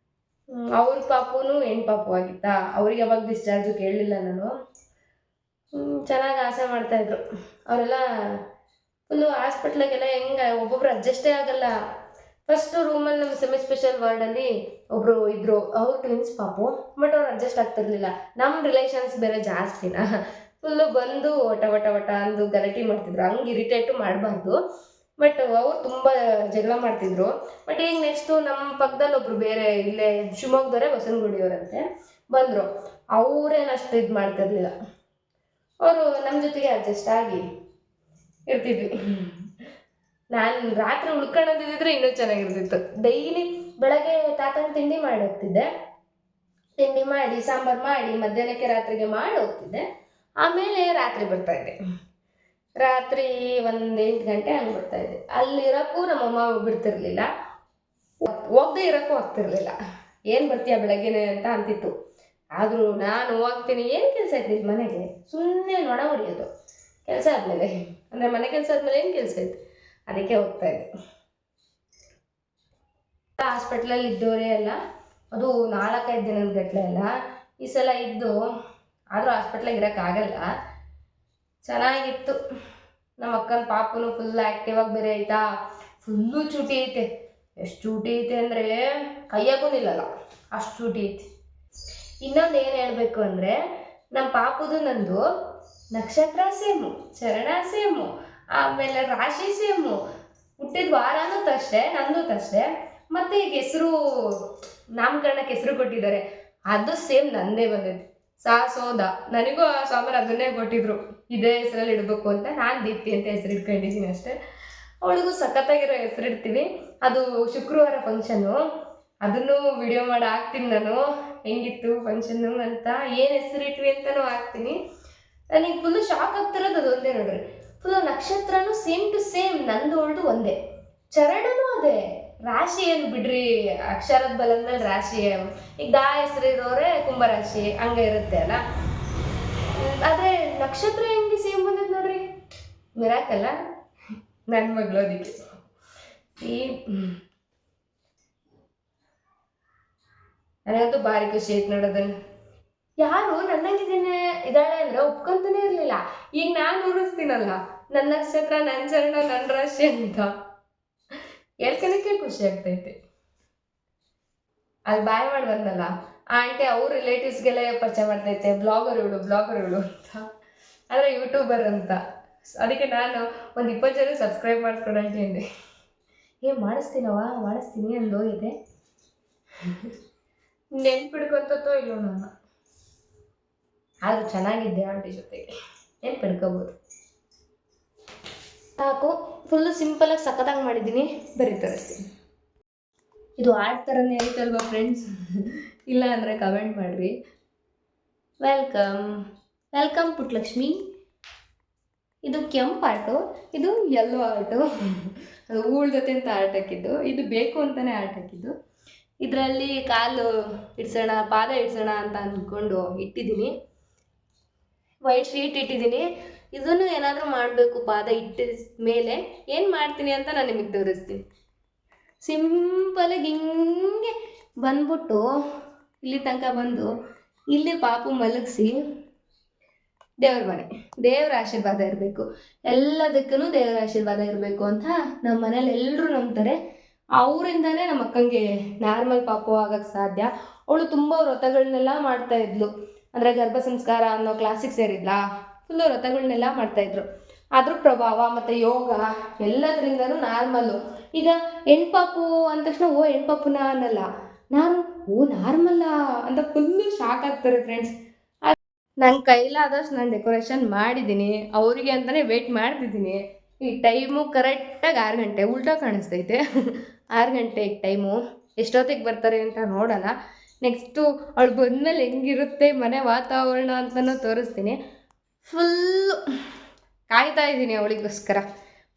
ಅವ್ರ ಪಾಪುನೂ ಹೆಣ್ಣು ಪಾಪು ಆಗಿತ್ತಾ, ಅವ್ರಿಗೆ ಯಾವಾಗ ಡಿಸ್ಚಾರ್ಜು ಕೇಳಲಿಲ್ಲ ನಾನು. ಚೆನ್ನಾಗಿ ಆಸೆ ಮಾಡ್ತಾಯಿದ್ರು ಅವರೆಲ್ಲ. ಫುಲ್ಲು ಹಾಸ್ಪಿಟ್ಲಿಗೆಲ್ಲ ಹೆಂಗೆ ಒಬ್ಬೊಬ್ರು ಅಡ್ಜಸ್ಟೇ ಆಗಲ್ಲ. ಫಸ್ಟು ರೂಮಲ್ಲಿ ನಮ್ಮ ಸೆಮಿ ಸ್ಪೆಷಲ್ ವಾರ್ಡಲ್ಲಿ ಒಬ್ಬರು ಇದ್ದರು, ಅವ್ರು ಟ್ವಿನ್ಸ್ ಪಾಪು, ಬಟ್ ಅವ್ರು ಅಡ್ಜಸ್ಟ್ ಆಗ್ತಿರ್ಲಿಲ್ಲ. ನಮ್ಮ ರಿಲೇಷನ್ಸ್ ಬೇರೆ ಜಾಸ್ತಿನ, ಫುಲ್ಲು ಬಂದು ವಟ ಅಂದು ಗಲಾಟೆ ಮಾಡ್ತಿದ್ರು. ಹಂಗೆ ಇರಿಟೇಟು ಮಾಡಬಾರ್ದು, ಬಟ್ ಅವ್ರು ತುಂಬ ಜಗಳ ಮಾಡ್ತಿದ್ರು. ಬಟ್ ಈಗ ನೆಕ್ಸ್ಟು ನಮ್ಮ ಪಕ್ಕದಲ್ಲಿ ಒಬ್ಬರು ಬೇರೆ ಇಲ್ಲೇ ಶಿವಮೊಗ್ಗದವರೇ, ಬಸವನಗುಡಿಯವರಂತೆ ಬಂದರು. ಅವರೇನು ಅಷ್ಟು ಇದು ಮಾಡ್ತಿರ್ಲಿಲ್ಲ. ಅವರು ನಮ್ಮ ಜೊತೆಗೆ ಅಡ್ಜಸ್ಟ್ ಆಗಿ ಇರ್ತಿದ್ವಿ. ನಾನು ರಾತ್ರಿ ಉಳ್ಕೊಳ್ಳೋದಿದ್ದರೆ ಇನ್ನೂ ಚೆನ್ನಾಗಿರ್ತಿತ್ತು. ಡೈಲಿ ಬೆಳಗ್ಗೆ ತಾತನ ತಿಂಡಿ ಮಾಡಿ ಹೋಗ್ತಿದ್ದೆ, ತಿಂಡಿ ಮಾಡಿ ಸಾಂಬಾರು ಮಾಡಿ ಮಧ್ಯಾಹ್ನಕ್ಕೆ ರಾತ್ರಿಗೆ ಮಾಡಿ ಹೋಗ್ತಿದ್ದೆ. ಆಮೇಲೆ ರಾತ್ರಿ ಬರ್ತಾಯಿದ್ದೆ, ರಾತ್ರಿ 8 ಗಂಟೆ ಹಂಗೆ ಬರ್ತಾಯಿದ್ದೆ. ಅಲ್ಲಿರೋಕ್ಕೂ ನಮ್ಮಮ್ಮ ಬಿಡ್ತಿರ್ಲಿಲ್ಲ, ಹೋಗದೆ ಇರೋಕ್ಕೂ ಆಗ್ತಿರ್ಲಿಲ್ಲ. ಏನು ಬರ್ತೀಯ ಬೆಳಗ್ಗೆನೆ ಅಂತ ಅಂತಿತ್ತು. ಆದರೂ ನಾನು ಹೋಗ್ತೀನಿ, ಏನು ಕೆಲಸ ಐತಿ ಮನೆಗೆ, ಸುಮ್ಮನೆ ನೊಣ ಹೊಡಿಯೋದು ಕೆಲಸ ಆದಮೇಲೆ. ಅಂದರೆ ಮನೆ ಕೆಲಸ ಆದಮೇಲೆ ಏನು ಕೆಲಸ ಐತೆ, ಅದಕ್ಕೆ ಹೋಗ್ತಾಯಿದ್ದೆ. ಹಾಸ್ಪಿಟ್ಲಲ್ಲಿ ಇದ್ದವರೇ ಅಲ್ಲ, ಅದು 4-5 ದಿನದ ಗಟ್ಟಲೆ ಅಲ್ಲ, ಈ ಸಲ ಇದ್ದು. ಆದರೂ ಹಾಸ್ಪಿಟ್ಲಾಗ ಇರೋಕ್ಕಾಗಲ್ಲ. ಚೆನ್ನಾಗಿತ್ತು. ನಮ್ಮ ಅಕ್ಕನ ಪಾಪುನು ಫುಲ್ ಆ್ಯಕ್ಟಿವ್ ಆಗಿ ಬೇರೆ ಆಯ್ತಾ, ಫುಲ್ಲು ಚೂಟಿ ಐತೆ. ಎಷ್ಟು ಚೂಟಿ ಐತೆ ಅಂದರೆ ಕೈಯಾಗೂ ನಿಲ್ಲಲ್ಲ, ಅಷ್ಟು ಚೂಟಿ ಐತಿ. ಇನ್ನೊಂದು ಏನು ಹೇಳಬೇಕು ಅಂದರೆ, ನಮ್ಮ ಪಾಪುದು ನಂದು ನಕ್ಷತ್ರ ಸೇಮು, ಚರಣ ಸೇಮು, ಆಮೇಲೆ ರಾಶಿ ಸೇಮು, ಹುಟ್ಟಿದ ವಾರನೂ ತಷ್ಟೇ, ನಂದು ತಷ್ಟೇ. ಮತ್ತು ಈಗ ಹೆಸರು ನಾಮಕರಣಕ್ಕೆ ಹೆಸರು ಕೊಟ್ಟಿದ್ದಾರೆ, ಅದು ಸೇಮ್ ನಂದೇ ಬಂದೈತಿ. ಸೋದ ನನಗೂ ಆ ಸ್ವಾಮಿಯರು ಅದನ್ನೇ ಕೊಟ್ಟಿದ್ರು, ಇದೇ ಹೆಸರಲ್ಲಿ ಇಡಬೇಕು ಅಂತ. ನಾನು ದೀಪ್ತಿ ಅಂತ ಹೆಸರು ಇಟ್ಕೊಂಡಿದ್ದೀನಿ ಅಷ್ಟೇ. ಅವಳಿಗೂ ಸಖತ್ತಾಗಿರೋ ಹೆಸರಿಡ್ತೀವಿ. ಅದು ಶುಕ್ರವಾರ ಫಂಕ್ಷನ್ನು, ಅದನ್ನು ವಿಡಿಯೋ ಮಾಡಿ ಹಾಕ್ತೀನಿ ನಾನು, ಹೆಂಗಿತ್ತು ಫಂಕ್ಷನ್ನು ಅಂತ, ಏನು ಹೆಸರಿಟ್ವಿ ಅಂತಲೂ ಹಾಕ್ತೀನಿ. ನನಗೆ ಫುಲ್ಲು ಶಾಕ್ ಆಗ್ತಿರೋದು ಅದೊಂದೇ ನೋಡ್ರಿ. ಫುಲ್ಲು ನಕ್ಷತ್ರನೂ ಸೇಮ್ ಟು ಸೇಮ್, ನಂದು ಅವಳದು ಒಂದೇ, ಚರಣನೂ ಅದೇ. ರಾಶಿ ಏನು ಬಿಡ್ರಿ, ಅಕ್ಷರದ ಬಲದ ಮೇಲೆ ರಾಶಿ. ಈಗ ದಾ ಹೆಸರು ಇರೋರೆ ಕುಂಭರಾಶಿ ಹಂಗೆ ಇರುತ್ತೆ ಅಲ್ಲ, ಆದರೆ ನಕ್ಷತ್ರ ಹೆಂಗೆ ಸೇಮ್ ಬಂದದ್ದು ನೋಡ್ರಿ, ಮಿರಾಕಲ್ಲ. ನನ್ನ ಮಗಳು ಅದಕ್ಕೆ ನನಗಂತೂ ಭಾರಿ ಖುಷಿ ಆಯ್ತು ನೋಡೋದನ್ನು. ಯಾರು ನನ್ನಂಗಿದ್ದೇನೆ ಇದ್ದಾಳೆ ಅಂದರೆ ಒಪ್ಕೊಂತಾನೆ ಇರಲಿಲ್ಲ. ಈಗ ನಾನು ಊರಿಸ್ತೀನಲ್ಲ, ನನ್ನ ನಕ್ಷತ್ರ, ನನ್ನ ಚರಣ, ನನ್ನ ರಾಶಿ ಅಂತ ಹೇಳ್ಕೊಳಕ್ಕೆ ಖುಷಿ ಆಗ್ತೈತೆ. ಅಲ್ಲಿ ಬಾಯ್ ಮಾಡಿ ಬಂದಲ್ಲ ಆಂಟಿ, ಅವ್ರ ರಿಲೇಟಿವ್ಸ್ಗೆಲ್ಲ ಪರಿಚಯ ಮಾಡ್ತೈತೆ, ಬ್ಲಾಗರ್ ಇವಳು ಅಂತ, ಅಂದರೆ ಯೂಟ್ಯೂಬರ್ ಅಂತ. ಅದಕ್ಕೆ ನಾನು ಒಂದು 20 ಜನ ಸಬ್ಸ್ಕ್ರೈಬ್ ಮಾಡಿಸ್ಕೊಡಂಟಿ ಅಂದೆ. ಮಾಡಿಸ್ತೀನಿ ಅಂದು ಇದೆ. ನೆನ್ಪಿಡ್ಕೊಂತೋ ಇಲ್ಲೋ ನಾನು, ಆದರೂ ಚೆನ್ನಾಗಿದ್ದೆ ಆಂಟಿ ಜೊತೆಗೆ, ನೆನ್ಪಿಡ್ಕೋಬೋದು. ಸಾಕು, ಫುಲ್ಲು ಸಿಂಪಲಾಗಿ ಸಖತ್ತಾಗಿ ಮಾಡಿದ್ದೀನಿ. ಬರೀ ತೋರಿಸ್ತೀನಿ. ಇದು ಆರ್ಟ್ ಥರನೇ ಐತಲ್ವ ಫ್ರೆಂಡ್ಸ್? ಇಲ್ಲ ಅಂದರೆ ಕಮೆಂಟ್ ಮಾಡಿರಿ. ವೆಲ್ಕಮ್ ಪುಟ್ಟಲಕ್ಷ್ಮಿ. ಇದು ಕೆಂಪು ಆರ್ಟು, ಇದು ಯೆಲ್ಲೋ ಆರ್ಟು. ಅದು ಹೂಳ ಜೊತೆ ಅಂತ ಆರ್ಟ್ ಹಾಕಿದ್ದು, ಇದು ಬೇಕು ಅಂತಲೇ ಆರ್ಟ್ ಹಾಕಿದ್ದು. ಇದರಲ್ಲಿ ಕಾಲು ಇಡ್ಸೋಣ, ಪಾದ ಇಡ್ಸೋಣ ಅಂತ ಅಂದ್ಕೊಂಡು ಇಟ್ಟಿದ್ದೀನಿ. ವೈಟ್ ಶೀಟ್ ಇಟ್ಟಿದ್ದೀನಿ. ಇದನ್ನು ಏನಾದರೂ ಮಾಡಬೇಕು, ಪಾದ ಇಟ್ಟಿದ ಮೇಲೆ ಏನು ಮಾಡ್ತೀನಿ ಅಂತ ನಾನು ನಿಮಗೆ ತೋರಿಸ್ತೀನಿ. ಸಿಂಪಲಾಗಿ ಹಿಂಗೆ ಬಂದ್ಬಿಟ್ಟು ಇಲ್ಲಿ ತನಕ ಬಂದು ಇಲ್ಲಿ ಪಾಪು ಮಲಗಿಸಿ, ದೇವ್ರ ಮನೆ, ದೇವ್ರ ಆಶೀರ್ವಾದ ಇರಬೇಕು, ಎಲ್ಲದಕ್ಕೂ ದೇವರ ಆಶೀರ್ವಾದ ಇರಬೇಕು ಅಂತ ನಮ್ಮ ಮನೇಲಿ ಎಲ್ಲರೂ ನಂಬ್ತಾರೆ. ಅವರಿಂದನೇ ನಮ್ಮ ಅಕ್ಕಂಗೆ ನಾರ್ಮಲ್ ಪಾಪು ಆಗೋಕ್ಕೆ ಸಾಧ್ಯ. ಅವಳು ತುಂಬ ವ್ರತಗಳನ್ನೆಲ್ಲ ಮಾಡ್ತಾಯಿದ್ಲು. ಅಂದರೆ ಗರ್ಭ ಸಂಸ್ಕಾರ ಅನ್ನೋ ಕ್ಲಾಸಿಗೆ ಸೇರಿದ್ಲಾ, ಫುಲ್ಲು ವ್ರತಗಳನ್ನೆಲ್ಲ ಮಾಡ್ತಾಯಿದ್ರು. ಅದ್ರ ಪ್ರಭಾವ ಮತ್ತು ಯೋಗ ಎಲ್ಲದರಿಂದನೂ ನಾರ್ಮಲ್ಲು. ಈಗ ಹೆಣ್ಪಾಪು ಅಂದ ತಕ್ಷಣ ಹೆಣ್ಪಾಪುನ ಅನ್ನಲ್ಲ, ನಾನು ನಾರ್ಮಲ್ಲ ಅಂತ ಫುಲ್ಲು ಶಾಕ್ ಆಗ್ತಾರೆ ಫ್ರೆಂಡ್ಸ್. ನನ್ನ ಕೈಲಾದಷ್ಟು ನಾನು ಡೆಕೋರೇಷನ್ ಮಾಡಿದ್ದೀನಿ, ಅವರಿಗೆ ಅಂತಲೇ ವೆಯ್ಟ್ ಮಾಡ್ತಿದ್ದೀನಿ. ಈ ಟೈಮು ಕರೆಕ್ಟಾಗಿ 6 ಗಂಟೆ, ಉಲ್ಟಾ ಕಾಣಿಸ್ತೈತೆ. 6 ಗಂಟೆಗೆ ಟೈಮು. ಎಷ್ಟೊತ್ತಿಗೆ ಬರ್ತಾರೆ ಅಂತ ನೋಡೋಣ. ನೆಕ್ಸ್ಟು ಅವಳು ಬಂದಮೇಲೆ ಹೆಂಗಿರುತ್ತೆ ಮನೆ ವಾತಾವರಣ ಅಂತಲೂ ತೋರಿಸ್ತೀನಿ. ಫುಲ್ಲು ಕಾಯ್ತಾ ಇದ್ದೀನಿ ಅವಳಿಗೋಸ್ಕರ.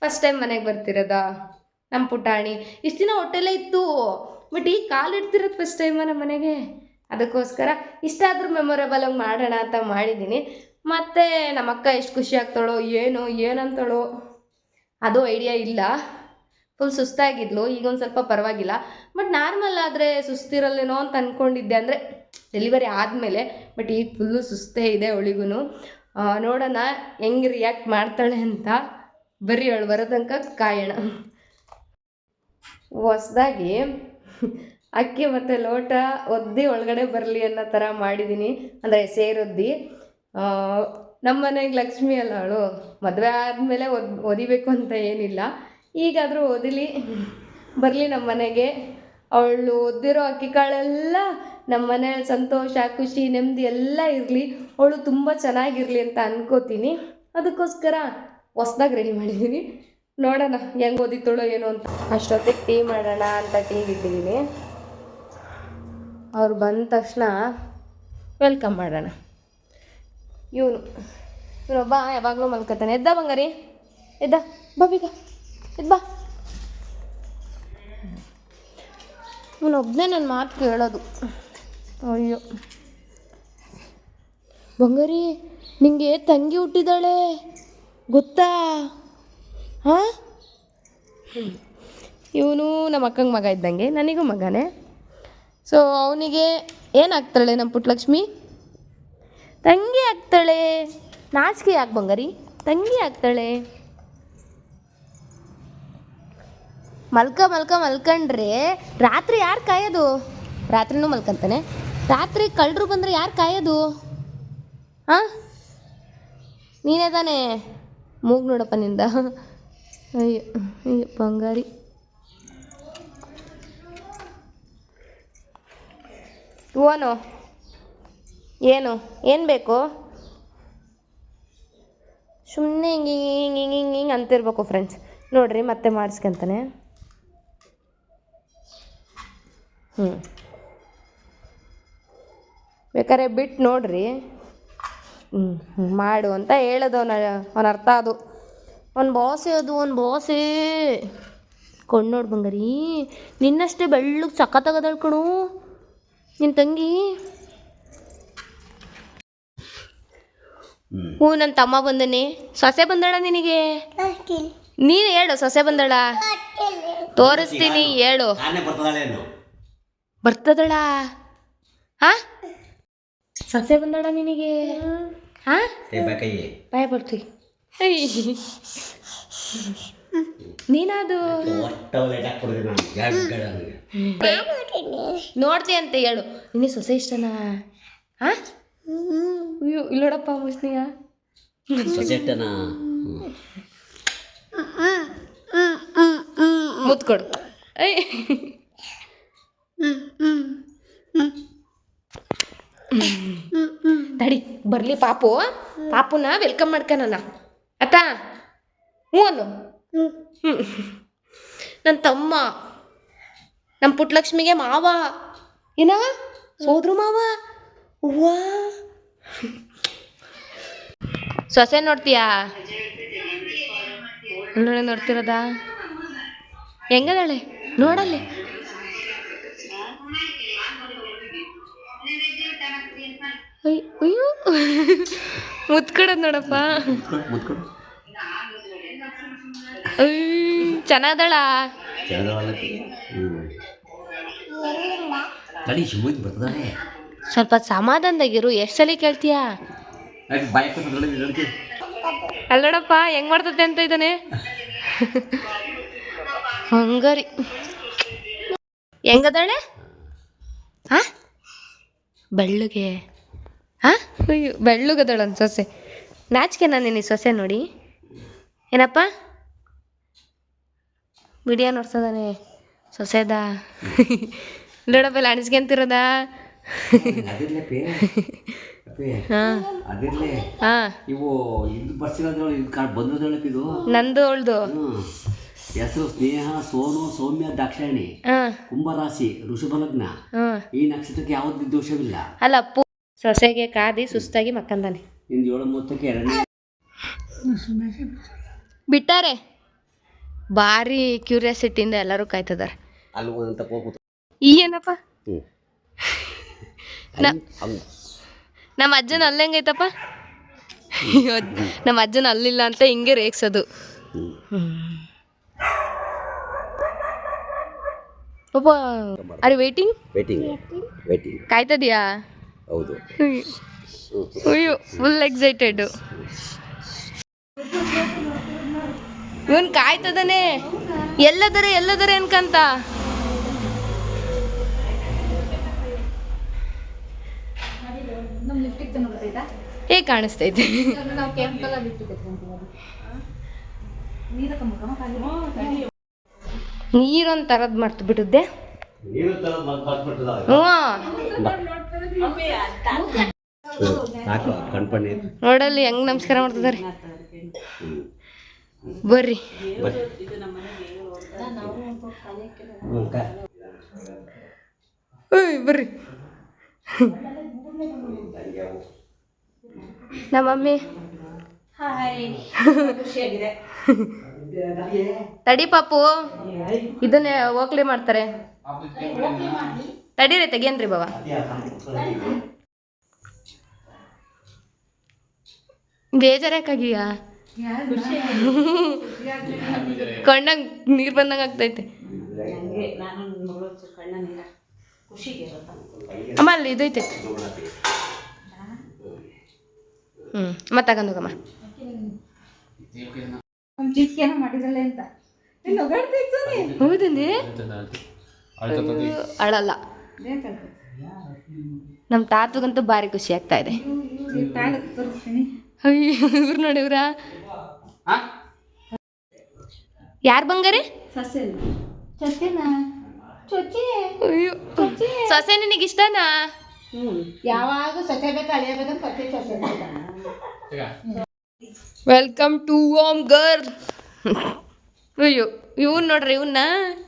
ಫಸ್ಟ್ ಟೈಮ್ ಮನೆಗೆ ಬರ್ತಿರೋದಾ ನಮ್ಮ ಪುಟಾಣಿ. ಇಷ್ಟು ದಿನ ಹೊಟ್ಟೆಲ್ಲೇ ಇತ್ತು, ಬಟ್ ಈಗ ಕಾಲಿಡ್ತಿರೋದು ಫಸ್ಟ್ ಟೈಮ ನಮ್ಮ ಮನೆಗೆ. ಅದಕ್ಕೋಸ್ಕರ ಇಷ್ಟಾದರೂ ಮೆಮೊರೇಬಲಾಗಿ ಮಾಡೋಣ ಅಂತ ಮಾಡಿದ್ದೀನಿ. ಮತ್ತು ನಮ್ಮ ಅಕ್ಕ ಎಷ್ಟು ಖುಷಿ ಆಗ್ತಾಳೋ ಏನಂತಾಳೋ ಅದು ಐಡಿಯಾ ಇಲ್ಲ. ಫುಲ್ ಸುಸ್ತಾಗಿದ್ಲು, ಈಗ ಒಂದು ಸ್ವಲ್ಪ ಪರವಾಗಿಲ್ಲ. ಬಟ್ ನಾರ್ಮಲ್ ಆದರೆ ಸುಸ್ತಿರಲ್ಲೇನೋ ಅಂತ ಅಂದ್ಕೊಂಡಿದ್ದೆ, ಅಂದರೆ ಡೆಲಿವರಿ ಆದಮೇಲೆ. ಬಟ್ ಈಗ ಫುಲ್ಲು ಸುಸ್ತೇ ಇದೆ ಅವಳಿಗೂ. ನೋಡೋಣ ಹೆಂಗೆ ರಿಯಾಕ್ಟ್ ಮಾಡ್ತಾಳೆ ಅಂತ. ಬರೀ ಅವಳು ಬರೋ ತನಕ ಕಾಯೋಣ. ಹೊಸ್ದಾಗಿ ಅಕ್ಕಿ ಮತ್ತು ಲೋಟ ಒದ್ದಿ ಒಳಗಡೆ ಬರಲಿ ಅನ್ನೋ ಥರ ಮಾಡಿದ್ದೀನಿ, ಅಂದರೆ ಸೇರೊದ್ದಿ. ನಮ್ಮ ಮನೆಗೆ ಲಕ್ಷ್ಮಿ ಅಲ್ಲ ಅವಳು, ಮದುವೆ ಆದಮೇಲೆ ಒದಿಬೇಕು ಅಂತ ಏನಿಲ್ಲ. ಈಗಾದರೂ ಓದಿಲಿ, ಬರಲಿ ನಮ್ಮ ಮನೆಗೆ. ಅವಳು ಓದಿರೋ ಅಕ್ಕಿ ಕಾಳೆಲ್ಲ ನಮ್ಮ ಮನೆಯಲ್ಲಿ ಸಂತೋಷ, ಖುಷಿ, ನೆಮ್ಮದಿ ಎಲ್ಲ ಇರಲಿ, ಅವಳು ತುಂಬ ಚೆನ್ನಾಗಿರಲಿ ಅಂತ ಅನ್ಕೋತೀನಿ. ಅದಕ್ಕೋಸ್ಕರ ಹೊಸ್ದಾಗಿ ರೆಡಿ ಮಾಡಿದ್ದೀನಿ. ನೋಡೋಣ ಹೆಂಗೆ ಓದಿತ್ತೋಳೋ ಏನೋ ಅಂತ. ಅಷ್ಟೊತ್ತಿಗೆ ಟೀ ಮಾಡೋಣ ಅಂತ ಟೀಗೆ ಇಟ್ಟಿದ್ದೀನಿ. ಅವ್ರು ಬಂದ ತಕ್ಷಣ ವೆಲ್ಕಮ್ ಮಾಡೋಣ. ಇವನೊಬ್ಬ ಯಾವಾಗಲೂ ಮಲ್ಕೋತಾನೆ. ಎದ್ದ ಬಂಗಾರಿ, ಎದ್ದ ಬಾ, ಬೇಗ ಎದ್ದು ಬಾ. ಇವನೊಬ್ಬನೇ ನನ್ನ ಮಾತು ಕೇಳೋದು. ಅಯ್ಯೋ ಬಂಗಾರಿ, ನಿಂಗೆ ತಂಗಿ ಹುಟ್ಟಿದಾಳೆ ಗೊತ್ತಾ? ಹಾಂ, ಇವನು ನಮ್ಮ ಅಕ್ಕಂಗೆ ಮಗ ಇದ್ದಂಗೆ, ನನಗೂ ಮಗನೇ. ಸೊ ಅವನಿಗೆ ಏನಾಗ್ತಾಳೆ ನಮ್ಮ ಪುಟ್ಟಲಕ್ಷ್ಮಿ? ತಂಗಿ ಆಗ್ತಾಳೆ. ನಾಚಿಕೆ ಯಾಕೆ ಬಂಗಾರಿ? ತಂಗಿ ಆಗ್ತಾಳೆ. ಮಲ್ಕೊಂಡ್ರೆ ರಾತ್ರಿ ಯಾರು ಕಾಯೋದು? ರಾತ್ರಿನೂ ಮಲ್ಕೊಂತಾನೆ. ರಾತ್ರಿ ಕಳ್ಳರು ಬಂದರೆ ಯಾರು ಕಾಯೋದು? ಹಾಂ, ನೀನೇ ತಾನೇ? ಮೂಗು ನೋಡಪ್ಪ ನಿಂದ. ಅಯ್ಯೋ ಅಯ್ಯೋ ಬಂಗಾರಿ. ಓನು ಏನು ಬೇಕು? ಸುಮ್ಮನೆ ಹಿಂಗೆ ಹಿಂಗೆ ಹಿಂಗೆ ಹಿಂಗೆ ಹಿಂಗೆ ಅಂತಿರ್ಬೇಕು ಫ್ರೆಂಡ್ಸ್. ನೋಡಿರಿ ಮತ್ತೆ ಮಾಡಿಸ್ಕೊಂತಾನೆ. ಬೇಕಾದ್ರೆ ಬಿಟ್ಟು ನೋಡ್ರಿ. ಮಾಡು ಅಂತ ಹೇಳೋದು ಅವನ ಅರ್ಥ. ಅದು ಅವ್ನ ಬಾಸೆ, ಅದು ಅವ್ನ ಬಾಸೇ. ಕೊಂಡು ನೋಡಿ ಬಂಗಾರಿ, ನಿನ್ನಷ್ಟೇ ಬೆಳ್ಳಗೆ ಸಖತ್ತಾಗದಳು ಕಣು ನಿನ್ನ ತಂಗಿ. ಹ್ಞೂ, ನನ್ನ ತಮ್ಮ ಬಂದನೆ. ಸೊಸೆ ಬಂದಳ ನಿನಗೆ? ನೀನು ಹೇಳು, ಸೊಸೆ ಬಂದಳ ತೋರಿಸ್ತೀನಿ, ಹೇಳು. ಬರ್ತದಳ? ಹಾ, ಸೊಸೆ ಬಂದಳ ನಿನಗೆ? ಹಾ, ಭಯ ಬರ್ತೀವಿ. ನೀನದು ನೋಡ್ತಿ ಅಂತ ಹೇಳು. ನಿನಗೆ ಸೊಸೆ ಇಷ್ಟನಾ? ಹಾ, ಇಲ್ಲೋಡಪ್ಪ ಮುಸ್ನಿಯ ಮುತ್ಕೊಡು. ತಡಿ ಬರ್ಲಿ ಪಾಪುನ ವೆಲ್ಕಮ್ ಮಾಡ್ಕನ ಅತ್ತ. ಹ್ಞೂ ಅನ್ನು. ನನ್ನ ತಮ್ಮ, ನಮ್ಮ ಪುಟ್ಟಲಕ್ಷ್ಮಿಗೆ ಮಾವ. ಏನ ಸೋದ್ರು ಮಾವ? ಹೂವಾ, ಸೊಸೆ ನೋಡ್ತೀಯಾ? ನೋಡ್ತಿರೋದ ಹೆಂಗದಾಳೆ ನೋಡಲ್ಲಿ. ಅಯ್ಯೋ ಮುತ್ಕೊಡೋದು ನೋಡಪ್ಪ. ಚೆನ್ನಾದಳ? ಸ್ವಲ್ಪ ಸಮಾಧಾನದಾಗಿರು. ಎಷ್ಟು ಸಲ ಕೇಳ್ತೀಯ? ಅಲ್ಲೋಡಪ್ಪ ಹೆಂಗ್ ಮಾಡ್ತತೆ ಅಂತ ಇದ್ದಾನೆ. ಹಂಗಾರಿ ಹೆಂಗದಾಳೆ? ಹಾ, ಬೆಳ್ಳಗೆ. ಹಾ, ಅಯ್ಯೋ ಬೆಳ್ಳಗದಳ ಒಂದು ಸೊಸೆ. ನಾಚಿಕೆ ನಾನು ಸೊಸೆ ನೋಡಿ. ಏನಪ್ಪ ವಿಡಿಯೋ ನೋಡ್ಸದಾನೆ ಸೊಸೆದ? ನೋಡಪ್ಪ ಇಲ್ಲ ಅಣಿಸ್ಕೊಂತಿರೋದ. ನಂದು ಅವಳ್ದು ಹೆಸರು ಸ್ನೇಹ, ಸೋನು, ಸೌಮ್ಯ, ದಾಕ್ಷಾಯಣಿ, ಕುಂಭರಾಶಿ, ಋಷಭ ಲಗ್ನ. ಈ ನಕ್ಷತ್ರಕ್ಕೆ ಯಾವುದೇ ದೋಷವಿಲ್ಲ. ಅಲ್ಲ ಸೊಸೆಗೆ ಕಾದಿ ಸುಸ್ತಾಗಿ ಮಕ್ಕಂದಾನೆ. 7:30ಕ್ಕೆ ಬಿಟ್ಟಾರೆ. ಭಾರಿ ಕ್ಯೂರಿಯಾಸಿಟಿಯಿಂದ ಎಲ್ಲರೂ ಕಾಯ್ತಿದ್ದಾರೆ. ಏನಪ್ಪ ನಮ್ಮ ಅಜ್ಜನ ಅಲ್ಲೆಂಗೈತಪ್ಪ? ನಮ್ಮ ಅಜ್ಜನ ಅಲ್ಲಿಲ್ಲ ಅಂತ ಹಿಂಗೆ ರೇಗ್ಸೋದು. ಪಾಪ ಅರೆ ವೇಟಿಂಗ್ ಕಾಯ್ತದ್ಯಾ? ಹೌದು. ಅಯ್ಯೋ ಫುಲ್ ಎಕ್ಸೈಟೆಡ್. ಇವನ್ ಕಾಯ್ತದಾನೆ. ಎಲ್ಲದರೆ ಅನ್ಕಂತ. ಹೇಗೆ ಕಾಣಿಸ್ತೈತೆ? ನೀರೊಂದು ಥರದ್ದು ಮರ್ತು ಬಿಟ್ಟಿದ್ದೆ. ನೋಡಲ್ಲಿ ಹೆಂಗ್ ನಮಸ್ಕಾರ ಮಾಡ್ತಿದ್ದಾರೆ. ಬರ್ರಿ ಬರ್ರಿ. ನಮ್ಮ ಮಮ್ಮಿ ತಡಿ ಪಾಪು, ಇದನ್ನೇ ಹೋಗ್ಲಿ ಮಾಡ್ತಾರೆ. ತಡೀರಿ ತೆಗಿಯನ್ರಿ ಬಾವ. ಬೇಜಾರಾಗಿಯಾ? ಕಣ್ಣಂಗ್ ನೀರ್ ಬಂದಂಗ ಆಗ್ತೈತೆ. ಅಮ್ಮ ಅಲ್ಲಿ ಇದೈತೆ. ಮತ್ತೆ ತಗೊಂಡೋಗಮ್ಮ. ಹೌದನ್ನೇ ಅಳಲ್ಲ. ನಮ್ಮ ತಾತಗಂತೂ ಭಾರಿ ಖುಷಿ ಆಗ್ತಾ ಇದೆ. ಇವ್ರು ನೋಡಿ ಇವ್ರ ಯಾರು ಬಂಗಾರಿ? ಸೊಸೆ ನಿನಗೆ ಇಷ್ಟನಾ? ಯಾವಾಗ ಸೊಸೆ ಬೇಕು ಅಳಿಯಬೇಕಂತ ಪತ್ತೆ ಸೊಸೆ ವೆಲ್ಕಮ್ ಟು ಹೋಮ್ ಗರ್ಲ್. ಅಯ್ಯೋ ಇವನ್ ನೋಡ್ರಿ ಇವನ್ನ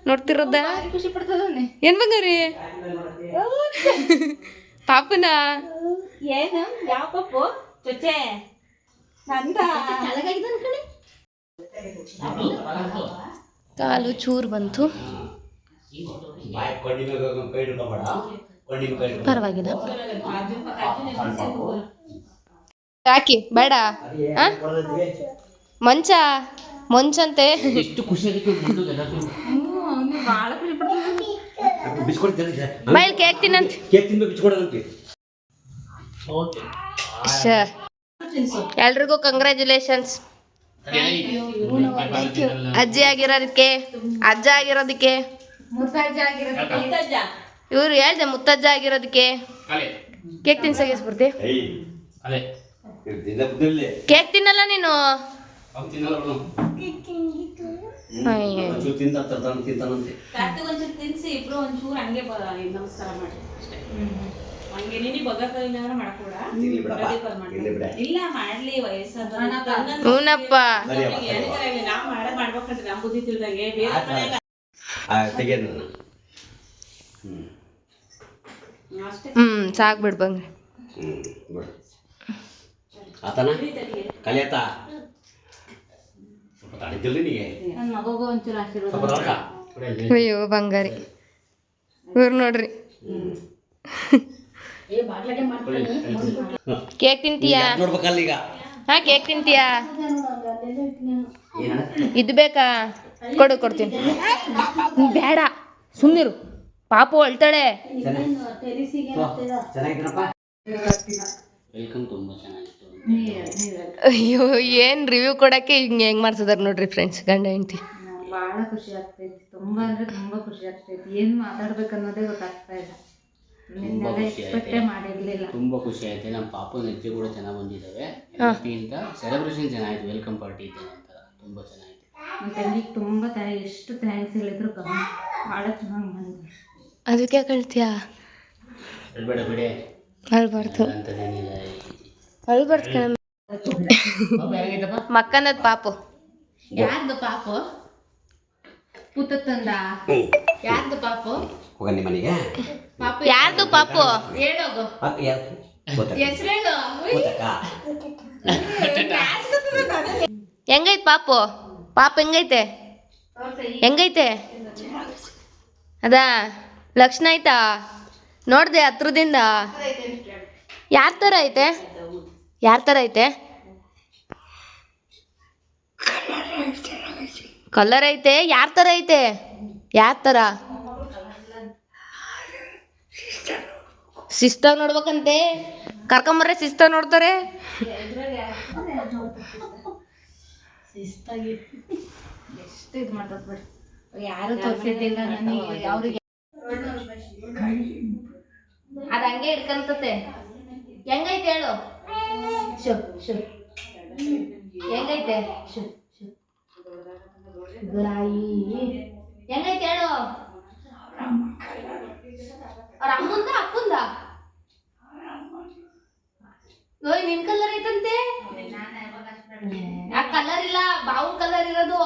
ನೋಡ್ತಿರೋದ ಖುಷಿ ಪಡ್ತದನ್ನೇ. ಏನ್ ಬಂಗಾರಿ ಪಾಪನ ಏನು ಯಾವ ಪಪ್ಪು ಚೊಚ್ಚೆ ನಂದ ಕಾಲು ಚೂರು ಬಂತು, ಪರವಾಗಿಲ್ಲ. ಹಾಕಿ ಬೇಡ ಮಂಚ ಮಂಚಂತೆ. ಎಷ್ಟು ಖುಷಿ ಆಗುತ್ತೆ ಭಾಳ ಖುಷಿ ಪಡ್ತದ. ಬಿಸ್ಕೊಡ್ತೀನಿ ಬೈಲ್ ಕೇಕ್ ತಿನ್ನಂತ. ಕೇಕ್ ತಿನ್ಬೇಕು ಬಿಸ್ಕೊಡೋದಂತೆ. ಎಲ್ರಿಗೂ ಕಂಗ್ರ್ಯಾಚುಲೇಷನ್ಸ್. ಅಜ್ಜಿ ಆಗಿರೋದಕ್ಕೆ, ಅಜ್ಜ ಆಗಿರೋದಕ್ಕೆ, ಇವ್ರು ಹೇಳ್ದೆ ಮುತ್ತಜ್ಜ ಆಗಿರೋದಕ್ಕೆ. ಕೇಕ್ ತಿನ್ಸಕ್ಕೆ ಸ್ಫೂರ್ತಿ. ಕೇಕ್ ತಿನ್ನಲ್ಲ ನೀನು. ತಿನ್ಸಿ ಇಬ್ರು ಒಂಚೂರು ಹಂಗೆ ನಮಸ್ಕಾರ ಮಾಡಿ ಅಷ್ಟೇ. ಹಂಗೆ ನೀನಿ ಬಗ್ಗಕ್ಕಾಗಿಲ್ಲ ಮಾಡக்கூಡ ಇಲ್ಲ ಮಾಡ್ಲಿ ವಯಸ್ಸಾದ ಹೂನಪ್ಪ. ನಾ ಮಾಡ್ಬೇಕಂತ ನಮ್ ಬುದ್ಧಿ ತಿಳ್ದಂಗೆ ಬೇರೆ ಸಾಕ್ ಬಿಡ್ ಬಂಗ್ರಿ. ಆತನ ಕಲಿಯತ ನನ್ನ ಮಗಗೂ ಒಂಚೂರು ಆಶೀರ್ವಾದ. ಅಯ್ಯೋ ಬಂಗಾರಿ ಇವ್ರು ನೋಡ್ರಿ. ಕೇಕ್ ತಿಂತೀಯಾ? ನೋಡ್ಬೇಕಲ್ಲ ಈಗ. ಹಾ ಕೇಕ್ ತಿಂತೀಯಾ? ಇದು ಬೇಕಾ? ಕೊಡ್ತೀನಿ. ಬೇಡ ಸುಮ್ಮನಿರು, ಪಾಪು ಅಳ್ತಾಳೆ. ಅಯ್ಯೋ ಏನ್ ರಿವ್ಯೂ ಕೊಡಕ್ಕೆ ಹೆಂಗ್ ಮಾಡ್ತಿದಾರ ನೋಡ್ರಿ ಫ್ರೆಂಡ್ಸ್, ಗಂಡ ಹೆಂಡತಿ. ಭಾಳ ಖುಷಿ ಆಗ್ತೈತಿ, ತುಂಬಾ ಅಂದ್ರೆ ತುಂಬಾ ಖುಷಿ ಆಗ್ತೈತಿ. ಏನ್ ಮಾತಾಡ್ಬೇಕು ಅನ್ನೋದೇ ಗೊತ್ತಾಗ್ತಾ ಇಲ್ಲ. ಮಾಡಿರ್ಲಿಲ್ಲ. ತುಂಬಾ ಖುಷಿ ಆಯ್ತು. ನಮ್ಮ ಪಾಪನ ಹೆಜ್ಜೆ ಕೂಡ ಚೆನ್ನಾಗಿ ಬಂದಿದ್ದಾವೆ. ಎಲ್ಲಕ್ಕಿಂತ ಸೆಲೆಬ್ರೇಷನ್ ಚೆನ್ನಾಗಿತ್ತು. ವೆಲ್ಕಮ್ ಪಾರ್ಟಿ ಇತ್ತು ಅಂತ ತುಂಬಾ ಚೆನ್ನಾಗಿತ್ತು. ನನ್ನ ತಂಗಿಗೆ ತುಂಬಾ ಎಷ್ಟು ಥ್ಯಾಂಕ್ಸ್ ಹೇಳಿದ್ರು ಕಮ್ಮಿ. ಭಾಳ ಚೆನ್ನಾಗಿ ಬಂದಿದ್ರು. ಅದಕ್ಕೆ ಕಳ್ತೀಯಾ? ಹೇಳ್ಬೇಡ ಬಿಡೆ, ಅಳ್ಬಾರ್ದು ಅಂತದೇನಿಲ್ಲ. ಅಳ್ಬಾರ್ದು ಕಣ. ಮಕ್ಕಂದದ್ ಪಾಪು. ಯಾರ್ದು ಪಾಪು? ಪುತ್ತಂದ ಯಾರ್ದು ಪಾಪು? ಹೋಗ ನಿಮ್ಮ ಮನೆಗೆ. ಪಾಪು ಯಾರ್ದು ಪಾಪು? ಹೇಳೋಗು ಹೆಸರೇಳು. ಹೆಂಗೈತ್ ಪಾಪು? ಪಾಪ ಹೆಂಗೈತೆ? ಹೆಂಗೈತೆ? ಅದಾ ಲಕ್ಷಣ ಆಯ್ತಾ? ನೋಡ್ದೆ ಹತ್ರದಿಂದ? ಯಾರ ಥರ ಐತೆ? ಯಾರ ಥರ ಐತೆ? ಕಲರ್ ಐತೆ? ಯಾರ ಥರ ಐತೆ? ಯಾರ ಥರ? ಶಿಸ್ತಾಗಿ ನೋಡ್ಬೇಕಂತೆ. ಕರ್ಕೊಂಬರ್ರೆ ಶಿಸ್ತಾಗಿ ನೋಡ್ತಾರೆ. ಶಿಸ್ತಾಗಿ ಎಷ್ಟು ಇದು ಮಾಡ್ತದ ಬಿಡಿ. ಯಾರು ತೋರಿಸಿದ್ದಿಲ್ಲ ನನಗೆ. ಅವ್ರಿಗೆ ಅದು ಹಂಗೆ ಹಿಡ್ಕಂತತೆ. ಹೆಂಗೈತೆ ಹೇಳು? ಶು ಶು ಹೆಂಗೈತೆ? ಶು ಶು ಹೆಂಗೈತೆ ಹೇಳು? ಅವ್ರ ಅಮ್ಮಂದ ಅಪ್ಪಂದ? ಓಯ್ ನಿನ್ ಕಲರ್ ಐತಂತೆ. ಆ ಕಲರ್ ಇಲ್ಲ, ಬಾವು ಕಲರ್ ಇರೋದು.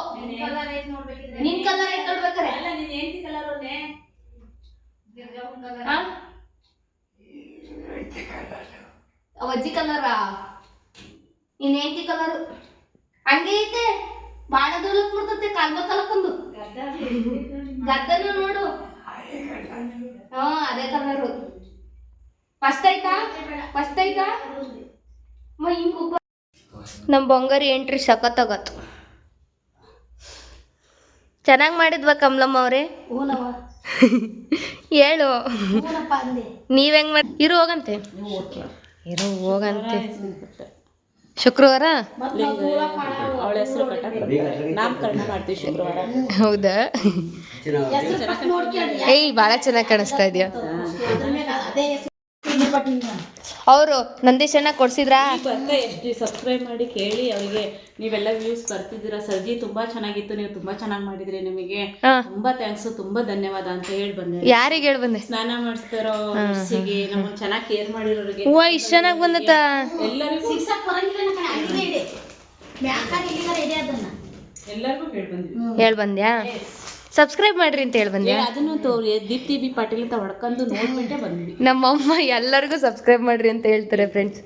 ನಿನ್ ಕಲರ್ ಐತ್ ನೋಡ್ಬೇಕಾರೆ. ಅಜ್ಜಿ ಕಲರ ಇನ್ ಹೆಂಡತಿ ಕಲರ್ ಹಂಗೆ ಐತೆ. ಬಾಳ ದೊಲಕ್ ಬಿಡ್ತತೆ ಕಾಲ್ಬ ಕಲಕೊಂದು. ಗದ್ದನು ನೋಡು. ಹಾ ಅದೇ ಕಲರು. ಫಸ್ಟ್ ಐತಾ? ನಮ್ಮ ಬಂಗಾರಿ ಎಂಟ್ರಿ ಸಖತ್ತಾಗತ್ತು. ಚೆನ್ನಾಗಿ ಮಾಡಿದ್ವಾ ಕಮಲಮ್ಮ ಅವರೇ? ಹೇಳು ನೀವ್ ಹೆಂಗ್ ಮಾಡಿ. ಇರು ಹೋಗಂತೆ. ಶುಕ್ರವಾರ ಹೌದಾ? ಏಯ್ ಭಾಳ ಚೆನ್ನಾಗಿ ಕಾಣಿಸ್ತಾ ಇದೆಯಾ. ಅವರು ನಂದೀಶಣ್ಣ ಕೊಡ್ಸಿದ್ರಾ? ಬರ್ತಾ ಎಷ್ಟು ಸಬ್ಸ್ಕ್ರೈಬ್ ಮಾಡಿ ಕೇಳಿ ಅವರಿಗೆ ನೀವೆಲ್ಲ ವ್ಯೂಸ್ ಬರ್ತಿದ್ದೀರಾ. ಸರ್ಜಿ ತುಂಬಾ ಚೆನ್ನಾಗಿತ್ತು, ನೀವು ತುಂಬಾ ಚೆನ್ನಾಗಿ ಮಾಡಿದ್ರಿ, ನಿಮಗೆ ತುಂಬಾ ಥ್ಯಾಂಕ್ಸ್, ತುಂಬಾ ಧನ್ಯವಾದ ಅಂತ ಹೇಳಿ ಬಂದೆ. ಯಾರಿಗೆ ಹೇಳಿ ಬಂದೆ? ಸ್ನಾನ ಮಾಡಿಸ್ತಾರೋ ಮಿಸ್ಸಿಗೆ, ನಮ್ಮನ್ನ ಚೆನ್ನಾಗಿ ಕೇರ್ ಮಾಡಿರೋರಿಗೆ ಹೂವ ಇಷ್ಟು ಚೆನ್ನಾಗಿ ಬಂದತ್ತ. ಎಲ್ಲರಿಗೂ ಎಲ್ಲರಿಗೂ ಹೇಳಿ ಬಂದ್ಯಾ? ಸಬ್ಸ್ಕ್ರೈಬ್ ಮಾಡ್ರಿ ಅಂತ ಹೇಳಿ ಬಂದ್ಯಾ? ಅದನ್ನು ದೀಪ್ತಿ ಬಿ ಪಾಟೀಲ್ ಅಂತ ಹೊಡ್ಕೊಂಡು ನೋಡ್ಬಿಟ್ಟೆ ಬಂದ್ವಿ. ನಮ್ಮಮ್ಮ ಎಲ್ಲರಿಗೂ ಸಬ್ಸ್ಕ್ರೈಬ್ ಮಾಡ್ರಿ ಅಂತ ಹೇಳ್ತಾರೆ ಫ್ರೆಂಡ್ಸ್.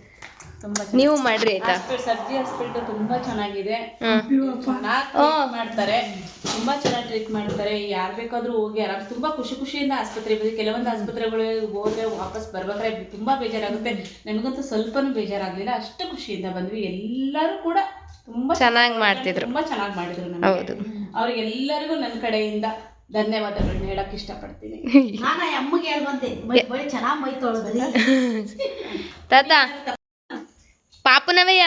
ತುಂಬಾ ನೀವು ಮಾಡ್ರಿ ಆಯ್ತಾ? ಸರ್ಜಿ ಹಾಸ್ಪಿಟಲ್ ತುಂಬಾ ಚೆನ್ನಾಗಿದೆ, ಮಾಡ್ತಾರೆ, ತುಂಬಾ ಚೆನ್ನಾಗಿ ಟ್ರೀಟ್ ಮಾಡ್ತಾರೆ. ಯಾರು ಬೇಕಾದ್ರೂ ಹೋಗಿ ಆರಾಮ್ ತುಂಬಾ ಖುಷಿಯಿಂದ ಆಸ್ಪತ್ರೆ ಬಂದು, ಕೆಲವೊಂದು ಆಸ್ಪತ್ರೆಗಳು ಹೋದ್ರೆ ವಾಪಸ್ ಬರ್ಬೇಕಾದ್ರೆ ತುಂಬಾ ಬೇಜಾರಾಗುತ್ತೆ. ನಮಗಂತೂ ಸ್ವಲ್ಪನೂ ಬೇಜಾರಾಗ್ಲಿಲ್ಲ, ಅಷ್ಟು ಖುಷಿಯಿಂದ ಬಂದ್ವಿ. ಎಲ್ಲರೂ ಕೂಡ ತುಂಬಾ ಚೆನ್ನಾಗಿ ಮಾಡ್ತಿದ್ರು, ತುಂಬಾ ಚೆನ್ನಾಗಿ ಮಾಡಿದ್ರು. ಹೌದು, ಅವ್ರಿಗೆಲ್ಲರಿಗೂ ನನ್ನ ಕಡೆಯಿಂದ ಧನ್ಯವಾದಗಳನ್ನ ಹೇಳಕ್ ಇಷ್ಟಪಡ್ತೀನಿ. ತಾತ ಪಾಪನವಯ್ಯ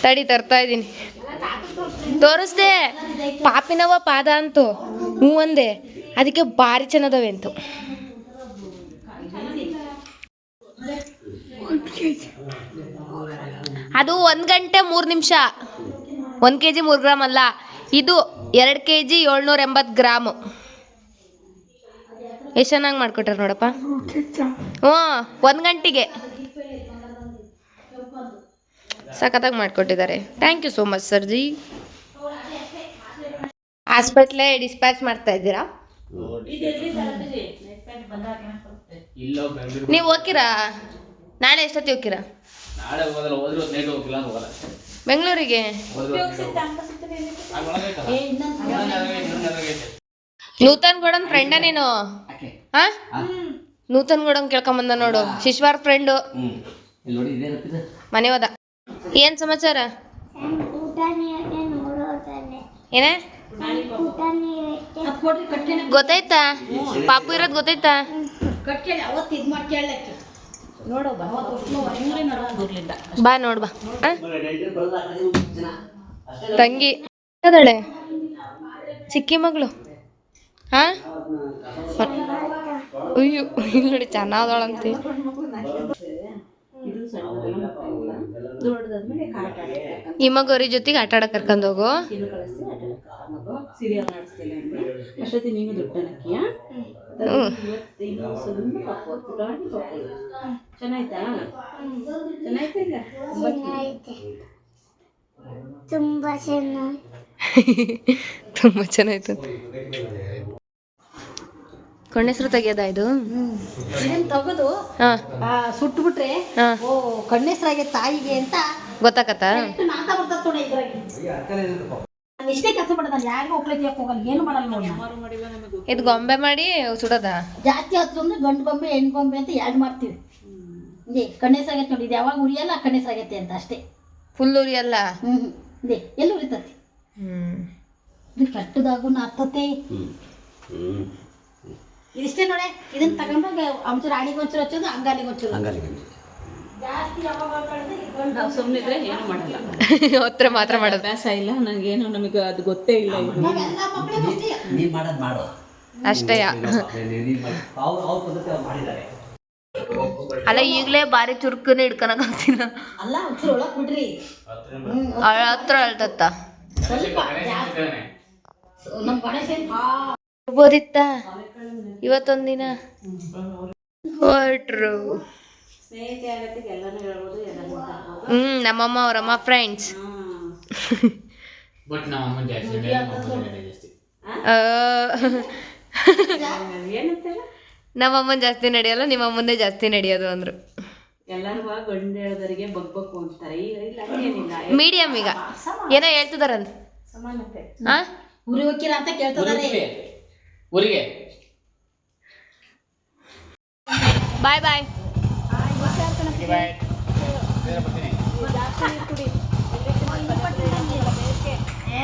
ತಡಿ ತರ್ತಾ ಇದ್ದೀನಿ, ತೋರಿಸ್ದೆ ಪಾಪಿನವ ಪಾದ ಅಂತು. ಹ್ಞೂ ಅಂದೆ, ಅದಕ್ಕೆ ಭಾರಿ ಚೆನ್ನದವೆ ಅಂತು. ಅದು 1 ಗಂಟೆ 3 ನಿಮಿಷ. 1 kg 3 ಗ್ರಾಮ್ ಅಲ್ಲ, ಇದು 2 kg 780 ಗ್ರಾಮು. ಎಷ್ಟು ಚೆನ್ನಾಗಿ ಮಾಡ್ಕೊಟ್ರ ನೋಡಪ್ಪ. ಹ್ಞೂ 1 ಗಂಟೆಗೆ ಸಖತ್ತಾಗಿ ಮಾಡಿಕೊಟ್ಟಿದ್ದಾರೆ. ಥ್ಯಾಂಕ್ ಯು ಸೋ ಮಚ್ ಸರ್ಜಿ. ಹಾಸ್ಪಿಟ್ಲೇ ಡಿಸ್ಪ್ಯಾಚ್ ಮಾಡ್ತಾ ಇದ್ದೀರಾ? ನೀವು ಹೋಗ್ತೀರಾ? ನಾಳೆ ಎಷ್ಟೊತ್ತಿ ಹೋಗ್ತೀರಾ ಬೆಂಗಳೂರಿಗೆ? ನೂತನ್ ಗೌಡನ್ ಫ್ರೆಂಡ ನೀನು? ಹಾ, ನೂತನ್ ಗೌಡನ್ ಕೇಳ್ಕೊಂಬಂದ ನೋಡು, ಶಿಶ್ವಾರ್ ಫ್ರೆಂಡು, ಮನೆ ಹೋದ. ಏನ್ ಸಮಾಚಾರ? ಏನೇ ಗೊತ್ತಾಯ್ತಾ? ಪಾಪು ಇರೋದು ಗೊತ್ತಾಯ್ತಾ? ಬಾ ನೋಡ್ ಬಾ. ತಂಗಿ ಅದಳೆ ಚಿಕ್ಕಿ ಮಗಳು. ಹಾ ಅಯ್ಯೋ ಇಲ್ಲಿ ನೋಡಿ ಚೆನ್ನಾದಳಂತೆ. ಈ ಮಗವ್ರಿ ಜೊತೆಗೆ ಆಟ ಆಡಕ್ ಕರ್ಕೊಂಡು ಹೋಗು. ಸೀರಿಯಲ್ ಮಾಡಿಸ್ತಿಲ್ಲ ಅಷ್ಟೊತ್ತಿ ನೀನು ದುಡ್ಡನಕ್ಕಿಯ ಚೆನ್ನಾಯ್ತಾ? ತುಂಬಾ ಚೆನ್ನಾಯ್ತು. ಕಣ್ಣೆಸರು ತೆಗಿಯೋದ ಇದು? ತೆಗೆದು ಸುಟ್ಬಿಟ್ರೆ ಓ ಕಣ್ಣೆಸರಾಗೆ ತಾಯಿಗೆ ಅಂತ ಗೊತ್ತಾಗತ್ತ? ಇಷ್ಟೇ ಕೆಲಸ ಮಾಡೋದು, ಯಾರಿಗೂ ಒಕ್ಕಳಿಗೆ ಹೋಗಲ್ಲ, ಏನು ಮಾಡಲ್ಲ ನೋಡಿ. ಇದು ಗೊಂಬೆ ಮಾಡಿ ಸುಡೋದ? ಜಾಸ್ತಿ ಹತ್ತು ಅಂದ್ರೆ ಗಂಡು ಗೊಂಬೆ ಹೆಣ್ಣು ಗೊಂಬೆ ಅಂತ 2 ಮಾಡ್ತೀವಿ. ಇದೇ ಕಣ್ಣೆಸರಾಗೈತೆ ನೋಡಿ, ಇದು ಯಾವಾಗ ಉರಿಯಲ್ಲ ಕಣ್ಣೆಸರಾಗೈತೆ ಅಂತ ಅಷ್ಟೇ. ಫುಲ್ ಉರಿಯಲ್ಲ? ಇದೇ ಎಲ್ಲಿ ಉರಿತತಿ? ಇದು ಕೆಟ್ಟದಾಗೂ ಹತ್ತತೆ. ಇದಿಷ್ಟೇ ನೋಡಿ, ಇದನ್ನ ತಗೊಂಡೋಗಿ ಒಂಚೂರು ಆಡಿಗೆ ಒಂಚೂರು ಹಚ್ಚೋದು, ಅಂಗಾಲಿಗೆ ಒಂಚೂರು. ಜಾಸ್ತಿ ನಾವು ಸುಮ್ಮನಿದ್ರೆ ಏನು ಮಾಡಲ್ಲ, ಹತ್ರ ಮಾತ್ರ ಮಾಡೋದು. ಅಭ್ಯಾಸ ಇಲ್ಲ ನನಗೇನು, ನಮಗೆ ಅದು ಗೊತ್ತೇ ಇಲ್ಲ. ಅಷ್ಟೇ. ಅಲ್ಲ ಈಗಲೇ ಬಾರಿ ಚುರುಕನ್ನ ಹಿಡ್ಕೊಳಕ್ ಆಗ್ತೀನ. ಅಲ್ಲ ಒಂಚೂರು ಒಳಗೆ ಬಿಡ್ರಿ, ಹತ್ರ ಅಳ್ತತ್ತ. ನಮ್ಮ ಗಣೇಶ ಹೋಗ್ಬೋದಿತ್ತ ಇವತ್ತೊಂದಿನ ಹೊರಟ್ರು. ಸ್ನೇಹಿತೆ ಆಗತ್ತಿಗೆ ಎಲ್ಲಾನು ಹೇಳ್ಬೋದು, ಎಲ್ಲಾನು ನಮ್ಮಮ್ಮ ಅವರಮ್ಮ ಫ್ರೆಂಡ್ಸ್. ಬಟ್ ನಮ್ಮ ಅಮ್ಮ ಜಾಸ್ತಿ ಏನಂತೆಲ್ಲ ನಮ್ಮಮ್ಮನ ಜಾಸ್ತಿ ನಡೆಯಲ್ಲ, ನಿಮ್ಮ ಅಮ್ಮಂದೇ ಜಾಸ್ತಿ ನಡೆಯೋದು ಅಂದ್ರು. ಎಲ್ಲರೂ ಗಂಡು ಹೇಳೋದರಿಗೆ ಬಗ್ಬೇಕು ಅಂತಾರೆ. ಇಲ್ಲ ಹಂಗೇನಿಲ್ಲ, ಮೀಡಿಯಂ. ಈಗ ಏನೋ ಹೇಳ್ತಿದಾರಂತ ಸಮಾನತೆ. ಹಾ ಉರಿ ಹೋಗಿರ ಅಂತ ಕೇಳ್ತಿದಾರೆ. ಊರಿಗೆ ಬಾಯ್ ಬಾಯ್.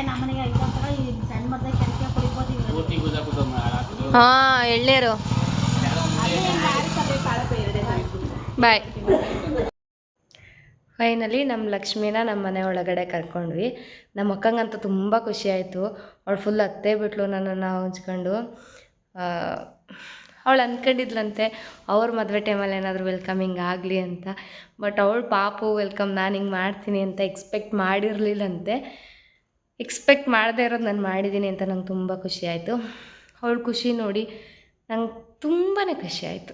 ನಮ್ಮನೆಗೆ ಸಣ್ಣ ಮದ್ದಾಗ ಕೆನಕೆ ಕುಡಿಬೋದು. ಹಾ ಎಳ್ನೀರು. ಬಾಯ್. ಫೈನಲಿ ನಮ್ಮ ಲಕ್ಷ್ಮಿನ ನಮ್ಮ ಮನೆ ಒಳಗಡೆ ಕರ್ಕೊಂಡ್ವಿ. ನಮ್ಮ ಅಕ್ಕಂಗಂತೂ ತುಂಬ ಖುಷಿ ಆಯಿತು. ಅವಳು ಫುಲ್ ಅತ್ತೇ ಬಿಟ್ಲು ನನ್ನನ್ನು ಹೊಂಚ್ಕೊಂಡು. ಅವಳು ಅಂದ್ಕೊಂಡಿದ್ಲಂತೆ ಅವ್ರ ಮದುವೆ ಟೈಮಲ್ಲಿ ಏನಾದರೂ ವೆಲ್ಕಮಿಂಗ್ ಆಗಲಿ ಅಂತ. ಬಟ್ ಅವಳು ಪಾಪು ವೆಲ್ಕಮ್ ನಾನು ಹಿಂಗೆ ಮಾಡ್ತೀನಿ ಅಂತ ಎಕ್ಸ್ಪೆಕ್ಟ್ ಮಾಡಿರಲಿಲ್ಲಂತೆ. ಎಕ್ಸ್ಪೆಕ್ಟ್ ಮಾಡದೇ ಇರೋದು ನಾನು ಮಾಡಿದ್ದೀನಿ ಅಂತ ನಂಗೆ ತುಂಬ ಖುಷಿ ಆಯಿತು. ಅವಳು ಖುಷಿ ನೋಡಿ ನಂಗೆ ತುಂಬಾ ಖುಷಿ ಆಯಿತು.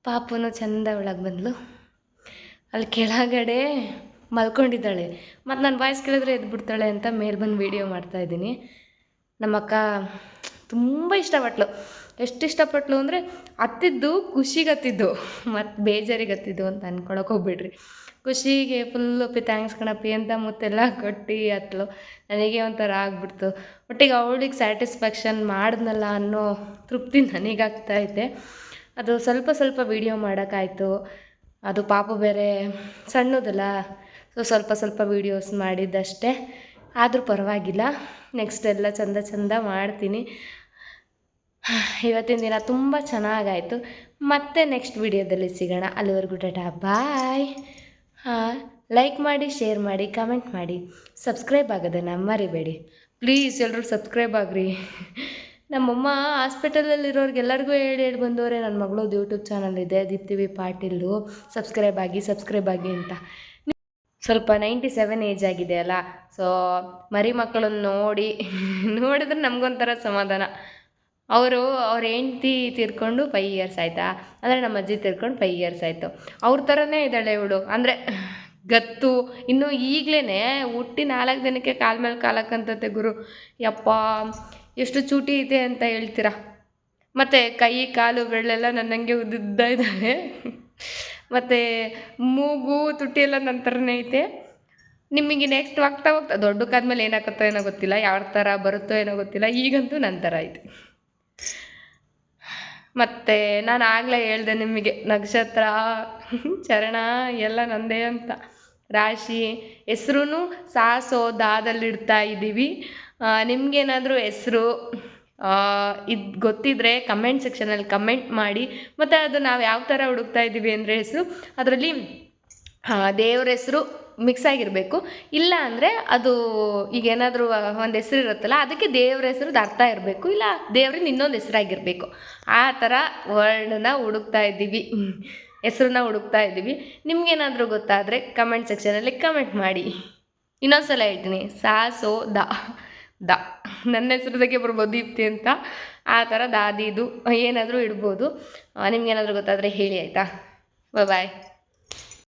ಪಾಪುನು ಚೆಂದ ಒಳಗೆ ಬಂದಳು. ಅಲ್ಲಿ ಕೆಳಗಡೆ ಮಲ್ಕೊಂಡಿದ್ದಾಳೆ, ಮತ್ತು ನನ್ನ ವಾಯ್ಸ್ ಕೇಳಿದ್ರೆ ಎದ್ಬಿಡ್ತಾಳೆ ಅಂತ ಮೇಲೆ ಬಂದು ವೀಡಿಯೋ ಮಾಡ್ತಾಯಿದ್ದೀನಿ. ನಮ್ಮ ಅಕ್ಕ ತುಂಬ ಇಷ್ಟಪಟ್ಲು. ಎಷ್ಟು ಇಷ್ಟಪಟ್ಲು ಅಂದರೆ ಹತ್ತಿದ್ದು ಖುಷಿಗೆ ಹತ್ತಿದ್ದು, ಮತ್ತು ಬೇಜಾರಿಗೆ ಹತ್ತಿದ್ದು ಅಂತ ಅಂದ್ಕೊಳಕ್ಕೆ ಹೋಗ್ಬಿಡ್ರಿ. ಖುಷಿಗೆ ಫುಲ್ಲು ಥ್ಯಾಂಕ್ಸ್ ಕಣಪ್ಪಿ ಅಂತ ಮುತ್ತೆಲ್ಲ ಕೊಟ್ಟು ಹತ್ತಲು. ನನಗೆ ಒಂಥರ ಆಗ್ಬಿಡ್ತು. ಒಟ್ಟಿಗೆ ಅವಳಿಗೆ ಸ್ಯಾಟಿಸ್ಫ್ಯಾಕ್ಷನ್ ಮಾಡಿದ್ನಲ್ಲ ಅನ್ನೋ ತೃಪ್ತಿ ನನಗಾಗ್ತಾಯಿದೆ. ಅದು ಸ್ವಲ್ಪ ಸ್ವಲ್ಪ ವೀಡಿಯೋ ಮಾಡೋಕ್ಕಾಯ್ತು. ಅದು ಪಾಪು ಬೇರೆ ಸಣ್ಣದಲ್ಲ, ಸ್ವಲ್ಪ ಸ್ವಲ್ಪ ವೀಡಿಯೋಸ್ ಮಾಡಿದ್ದಷ್ಟೇ. ಆದರೂ ಪರವಾಗಿಲ್ಲ, ನೆಕ್ಸ್ಟ್ ಎಲ್ಲ ಚಂದ ಮಾಡ್ತೀನಿ. ಇವತ್ತಿನ ದಿನ ತುಂಬ ಚೆನ್ನಾಗಾಯಿತು. ಮತ್ತೆ ನೆಕ್ಸ್ಟ್ ವಿಡಿಯೋದಲ್ಲಿ ಸಿಗೋಣ. ಅಲ್ಲಿವರೆಗೂ ಟಾಟಾ ಬಾಯ್. ಲೈಕ್ ಮಾಡಿ, ಶೇರ್ ಮಾಡಿ, ಕಮೆಂಟ್ ಮಾಡಿ, ಸಬ್ಸ್ಕ್ರೈಬ್ ಆಗೋದನ್ನು ಮರಿಬೇಡಿ ಪ್ಲೀಸ್. ಎಲ್ಲರೂ ಸಬ್ಸ್ಕ್ರೈಬ್ ಆಗ್ರಿ. ನಮ್ಮಮ್ಮ ಹಾಸ್ಪಿಟಲಲ್ಲಿರೋರಿಗೆಲ್ಲರಿಗೂ ಹೇಳಿ ಬಂದವರೆ ನನ್ನ ಮಗಳದ್ದು ಯೂಟ್ಯೂಬ್ ಚಾನಲ್ ಇದೆ, ದೀಪ್ತಿ ವಿ ಪಾಟೀಲು, ಸಬ್ಸ್ಕ್ರೈಬ್ ಆಗಿ ಅಂತ. ಸ್ವಲ್ಪ 97 ಏಜ್ ಆಗಿದೆ ಅಲ್ಲ, ಸೊ ಮರಿ ಮಕ್ಕಳನ್ನು ನೋಡಿದ್ರೆ ನಮಗೊಂಥರ ಸಮಾಧಾನ. ಅವ್ರ ಹೆಂಡ್ತಿ ತೀರ್ಕೊಂಡು 5 ಇಯರ್ಸ್ ಆಯಿತಾ, ಅಂದರೆ ನಮ್ಮ ಅಜ್ಜಿ ತೀರ್ಕೊಂಡು 5 ಇಯರ್ಸ್ ಆಯಿತು. ಅವ್ರ ಥರನೇ ಇದ್ದಾಳೆ ಇವಳು, ಅಂದರೆ ಗತ್ತು. ಇನ್ನು ಈಗಲೇ ಹುಟ್ಟಿ 4 ದಿನಕ್ಕೆ ಕಾಲ ಮೇಲೆ ಕಾಲಕ್ಕಂತತೆ ಗುರು. ಯಪ್ಪ ಎಷ್ಟು ಚೂಟಿ ಇದೆ ಅಂತ ಹೇಳ್ತೀರಾ. ಮತ್ತು ಕೈ ಕಾಲು ಬೆರಳೆಲ್ಲ ನನ್ನಂಗೆ ಉದ್ದುದ್ದ ಇದ್ದಾವೆ. ಮತ್ತು ಮೂಗು ತುಟಿ ಎಲ್ಲ ನನ್ನ ಥರನೇ ಐತೆ. ನಿಮಗೆ ನೆಕ್ಸ್ಟ್ ಹೋಗ್ತಾ ದೊಡ್ಡಕ್ಕಾದ್ಮೇಲೆ ಏನಾಗುತ್ತೋ ಏನೋ ಗೊತ್ತಿಲ್ಲ, ಯಾವ ಥರ ಬರುತ್ತೋ ಏನೋ ಗೊತ್ತಿಲ್ಲ. ಈಗಂತೂ ನನ್ನ ಥರ ಐತೆ. ಮತ್ತು ನಾನು ಆಗಲೇ ಹೇಳ್ದೆ ನಿಮಗೆ, ನಕ್ಷತ್ರ ಚರಣ ಎಲ್ಲ ನಂದೇ ಅಂತ. ರಾಶಿ ಹೆಸ್ರು ಸಾಸೋ ದಾದಲ್ಲಿಡ್ತಾ ಇದ್ದೀವಿ. ನಿಮಗೇನಾದರೂ ಹೆಸ್ರು ಇದು ಗೊತ್ತಿದ್ದರೆ ಕಮೆಂಟ್ ಸೆಕ್ಷನಲ್ಲಿ ಕಮೆಂಟ್ ಮಾಡಿ. ಮತ್ತು ಅದು ನಾವು ಯಾವ ಥರ ಹುಡುಕ್ತಾ ಇದ್ದೀವಿ ಅಂದರೆ ಹೆಸರು ಅದರಲ್ಲಿ ದೇವ್ರ ಹೆಸರು ಮಿಕ್ಸ್ ಆಗಿರಬೇಕು. ಇಲ್ಲ ಅಂದರೆ ಅದು ಈಗ ಏನಾದರೂ ಒಂದು ಹೆಸರು ಇರುತ್ತಲ್ಲ, ಅದಕ್ಕೆ ದೇವ್ರ ಹೆಸ್ರದ್ದು ಅರ್ಥ ಇರಬೇಕು, ಇಲ್ಲ ದೇವ್ರಿಂದ ಇನ್ನೊಂದು ಹೆಸರಾಗಿರಬೇಕು. ಆ ಥರ ವರ್ಡನ್ನ ಹುಡುಕ್ತಾ ಇದ್ದೀವಿ, ಹೆಸ್ರನ್ನ ಹುಡುಕ್ತಾ ಇದ್ದೀವಿ. ನಿಮಗೇನಾದರೂ ಗೊತ್ತಾದರೆ ಕಮೆಂಟ್ ಸೆಕ್ಷನಲ್ಲಿ ಕಮೆಂಟ್ ಮಾಡಿ. ಇನ್ನೊಂದು ಸಲ ಹೇಳ್ತೀನಿ, ಸಾಸೋ ದ ನನ್ನ ಹೆಸ್ರದಾಗೆ ಬರ್ಬೋದು ದೀಪ್ತಿ ಅಂತ. ಆ ಥರ ದಾದಿದು ಏನಾದರೂ ಇಡ್ಬೋದು. ನಿಮ್ಗೇನಾದರೂ ಗೊತ್ತಾದರೆ ಹೇಳಿ ಆಯಿತಾ. ಬಾಯ್.